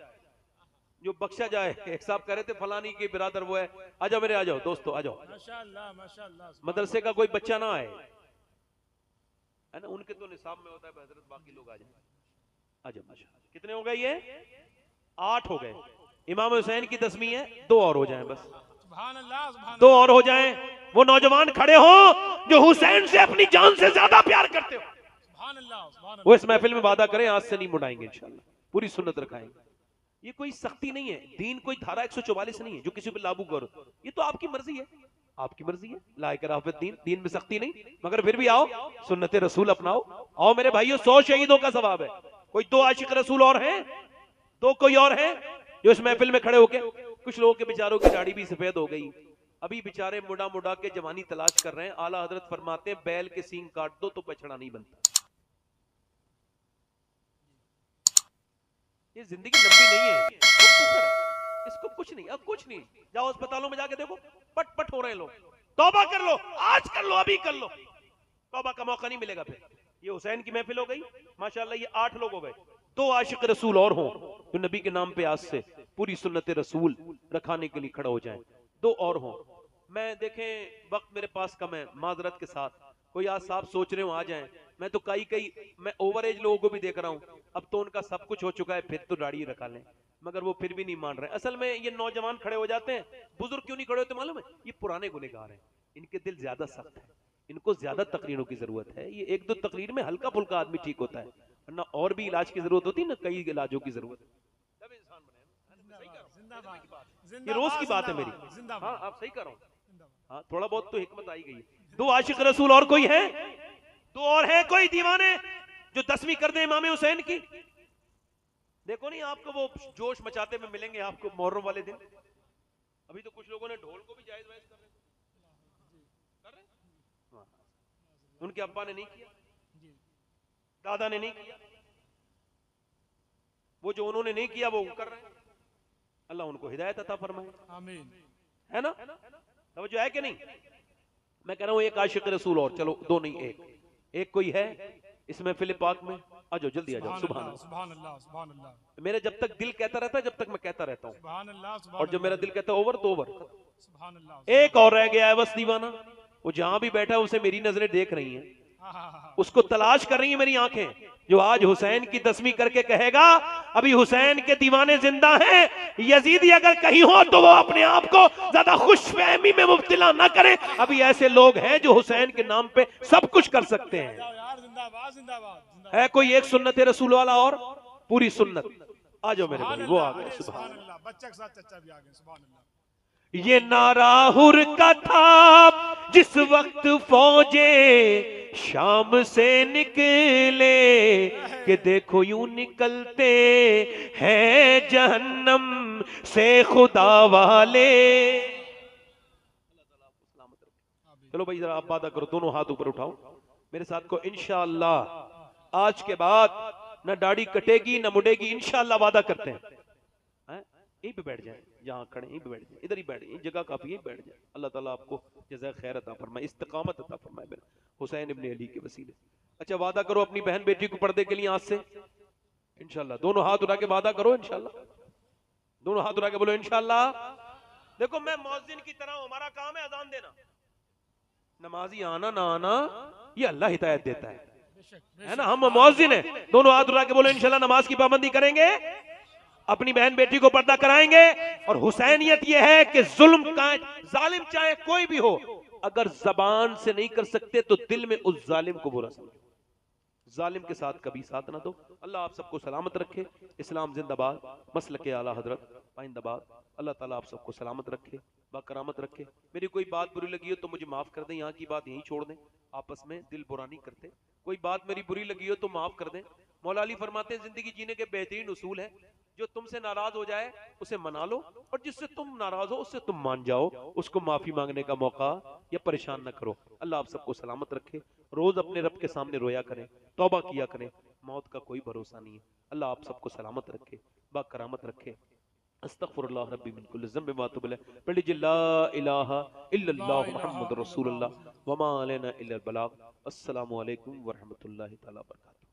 जो बख्शा जाए। एक साहब कह रहे थे फलानी की बिरादर वो है, आ जाओ मेरे, आ जाओ दोस्तों, आ जाओ। माशाअल्लाह, माशाअल्लाह। मदरसे का कोई बच्चा ना आए, है ना, उनके तो निसाब में होता है हजरत, बाकी लोग आ जाए, आ जाओ। माशाअल्लाह। कितने हो गए ये? 8 हो गए। इमाम हुसैन की 10वीं है, 2 और हो जाएं बस, सुभान अल्लाह, सुभान 2 और हो जाएं। वो नौजवान खड़े हो जो हुसैन से अपनी जान से ज्यादा प्यार करते हो, सुभान अल्लाह, सुभान वो इस महफिल में वादा करें आज से नहीं मुड़ाएंगे इंशाल्लाह, पूरी सुन्नत रखाएंगे। ये कोई सख्ती नहीं है, दीन कोई धारा 144 नहीं है जो किसी पे लागू करो, ये तो आपकी मर्जी है, आपकी मर्जी है। लाइक दीन में सख्ती नहीं, मगर फिर भी आओ सुन्नत रसूल अपनाओ। आओ मेरे भाइयों, 100 शहीदों का सवाब है। कोई 2 आशिक रसूल और हैं, 2 कोई और हैं जो इस महफिल में खड़े होके, कुछ लोगों के बेचारों की दाढ़ी भी सफेद हो गई, अभी बेचारे मुड़ा मुड़ा के जवानी तलाश कर रहे हैं। आला हजरत फरमाते हैं बैल के सींग काट दो तो बछड़ा नहीं बनता। ये जिंदगी लंबी नहीं है, मुख्तसर है, इसको कुछ नहीं, अब कुछ नहीं। जाओ अस्पतालों में जाके देखो, पट पट हो रहे हैं लोग। तौबा कर लो, आज कर लो, अभी कर लो, तौबा का मौका नहीं मिलेगा फिर। ये हुसैन की महफिल हो गई माशाल्लाह, ये 8 लोग हो गए। 2 आशिक रसूल और हों जो नबी के नाम पे आज से पूरी सुन्नत रसूल रखाने के लिए खड़ा हो जाए, 2 और हों। मैं देखें वक्त मेरे पास कम है, माजरत के साथ, कोई आज साहब सोच रहे हो आ जाएं, मैं तो कई मैं ओवर एज लोगों को भी देख रहा हूं, अब तो उनका सब कुछ हो चुका है, फिर तो दाढ़ी रखा लें, मगर वो फिर भी नहीं मान रहे। असल में ये नौजवान खड़े हो जाते हैं, बुजुर्ग क्यों नहीं खड़े होते मालूम है? ये पुराने गुनहगार हैं, इनके दिल ज्यादा सख्त है, इनको ज्यादा तकरीरों की जरूरत है। ये 1-2 तकरीर में हल्का फुल्का आदमी ठीक होता है, वरना और भी इलाज की जरूरत होती है ना, कई इलाजों की जरूरत है। ये रोज की बात है मेरी, हाँ आप सही कर रहा हूँ, हाँ थोड़ा बहुत तो हिकमत आई गई। 2 आशिक रसूल और कोई है? 2 और है कोई दीवाने जो 10वीं कर दे इमाम हुसैन की? देखो नहीं आपको वो जोश मचाते में मिलेंगे आपको मुहर्रम वाले दिन। अभी तो कुछ लोगों ने ढोल को भी जायज वायज कर रहे, उनके अब्बा ने नहीं किया, दादा ने नहीं किया, वो जो उन्होंने नहीं किया वो कर रहे हैं। अल्लाह उनको हिदायत अता फरमाए, आमीन। है ना? समझो है कि नहीं? मैं कह रहा हूं एक आशिक रसूल और, चलो 2 नहीं, एक कोई है इस महफिल पाक में, आ जाओ जल्दी आ जाओ। सुभान अल्लाह, सुभान अल्लाह, सुभान अल्लाह। मेरे जब तक दिल कहता रहता है, जब तक मैं कहता रहता हूँ, सुभान अल्लाह, सुभान और जब मेरा दिल कहता है ओवर तो ओवर। सुभान अल्लाह। एक और रह गया है बस दीवाना, वो जहां भी बैठा है उसे मेरी नजरें देख रही हैं, उसको तलाश कर रही है मेरी आंखें, जो आज हुसैन की 10वीं करके कहेगा अभी हुसैन के दीवाने जिंदा हैं। यजीदी अगर कहीं हो तो वो अपने आप को ज्यादा खुशफहमी में मुब्तला ना करे, अभी ऐसे लोग हैं जो हुसैन के नाम पे सब कुछ कर सकते हैं। जिंदाबाद, जिंदाबाद। है कोई एक सुन्नत रसूल वाला और पूरी सुन्नत? आ जाओ मेरे भाई, वो आ गए। सुभान अल्लाह, बच्चे के साथ चचा भी आ गए। सुभान अल्लाह। ये नाराहुर का था जिस वक्त फौजे शाम से निकले, कि देखो यूं निकलते हैं जहन्नम से खुदा वाले। चलो भाई जरा आप वादा करो, दोनों हाथ ऊपर उठाओ मेरे साथ को, इंशाअल्लाह आज के बाद न दाढ़ी कटेगी न मुड़ेगी, इंशाअल्लाह वादा करते हैं। यहीं पे बैठ जाए, जहाँ खड़े यहीं पे बैठ जाए, इधर ही बैठ जाए, जगह काफी है, बैठ जाए। अल्लाह ताला आपको जज़ा खैर अता फरमाए, इस्तिकामत अता फरमाए मेरे हुसैन इब्ने अली के वसीले। अच्छा वादा करो अपनी बहन बेटी को पर्दे के लिए आज से इंशाअल्लाह, दोनों हाथ उठा के वादा करो इंशाअल्लाह। दोनों हाथ उठा के बोलो इंशाअल्लाह। देखो मैं मौजिन की तरह हूं, हमारा काम है अजान देना, नमाजी आना ना आना ये अल्लाह हिदायत देता है ना। हम मौजिन है, दोनों हाथ उठा के बोलो इंशाअल्लाह नमाज की पाबंदी करेंगे, अपनी बहन बेटी को पर्दा कराएंगे। और हुसैनियत यह है कि जुल्म का जालिम चाहे कोई भी हो, अगर जबान से नहीं कर सकते तो दिल में उस जालिम को बुरा समझो, जालिम के साथ कभी साथ ना दो। अल्लाह आप सबको सलामत रखे। इस्लाम जिंदाबाद, मसलक आला हजरत पाइंदाबाद। अल्लाह ताला आप सबको सलामत रखे, बाकरामत रखे। मेरी कोई बात बुरी लगी हो तो मुझे माफ कर दें, यहाँ की बात यहीं छोड़ दें, आपस में दिल बुरा नहीं करते। कोई बात मेरी बुरी लगी हो तो माफ कर दें। मौला अली फरमाते हैं जिंदगी जीने के बेहतरीन उसूल है, जो तुमसे नाराज हो जाए उसे मना लो, और जिससे तुम नाराज हो उससे तुम मान जाओ, उसको माफी मांगने का मौका या परेशान न करो। अल्लाह आप सबको सलामत रखे। रोज अपने रब के सामने रोया करें, तौबा किया करें, मौत का कोई भरोसा नहीं है। अल्लाह आप सबको सलामत रखे, बाकरामत रखे। अस्तगफिरुल्लाह रब्बी मिन कुल्लि ज़ंबिन व अतूबु इलैह। पढ़ लीजिए ला इलाहा इल्लल्लाह मुहम्मदुर रसूलुल्लाह व मा अलैना इल्लल बलाग। अस्सलामु अलैकुम व रहमतुल्लाहि तआला व बरकातहू।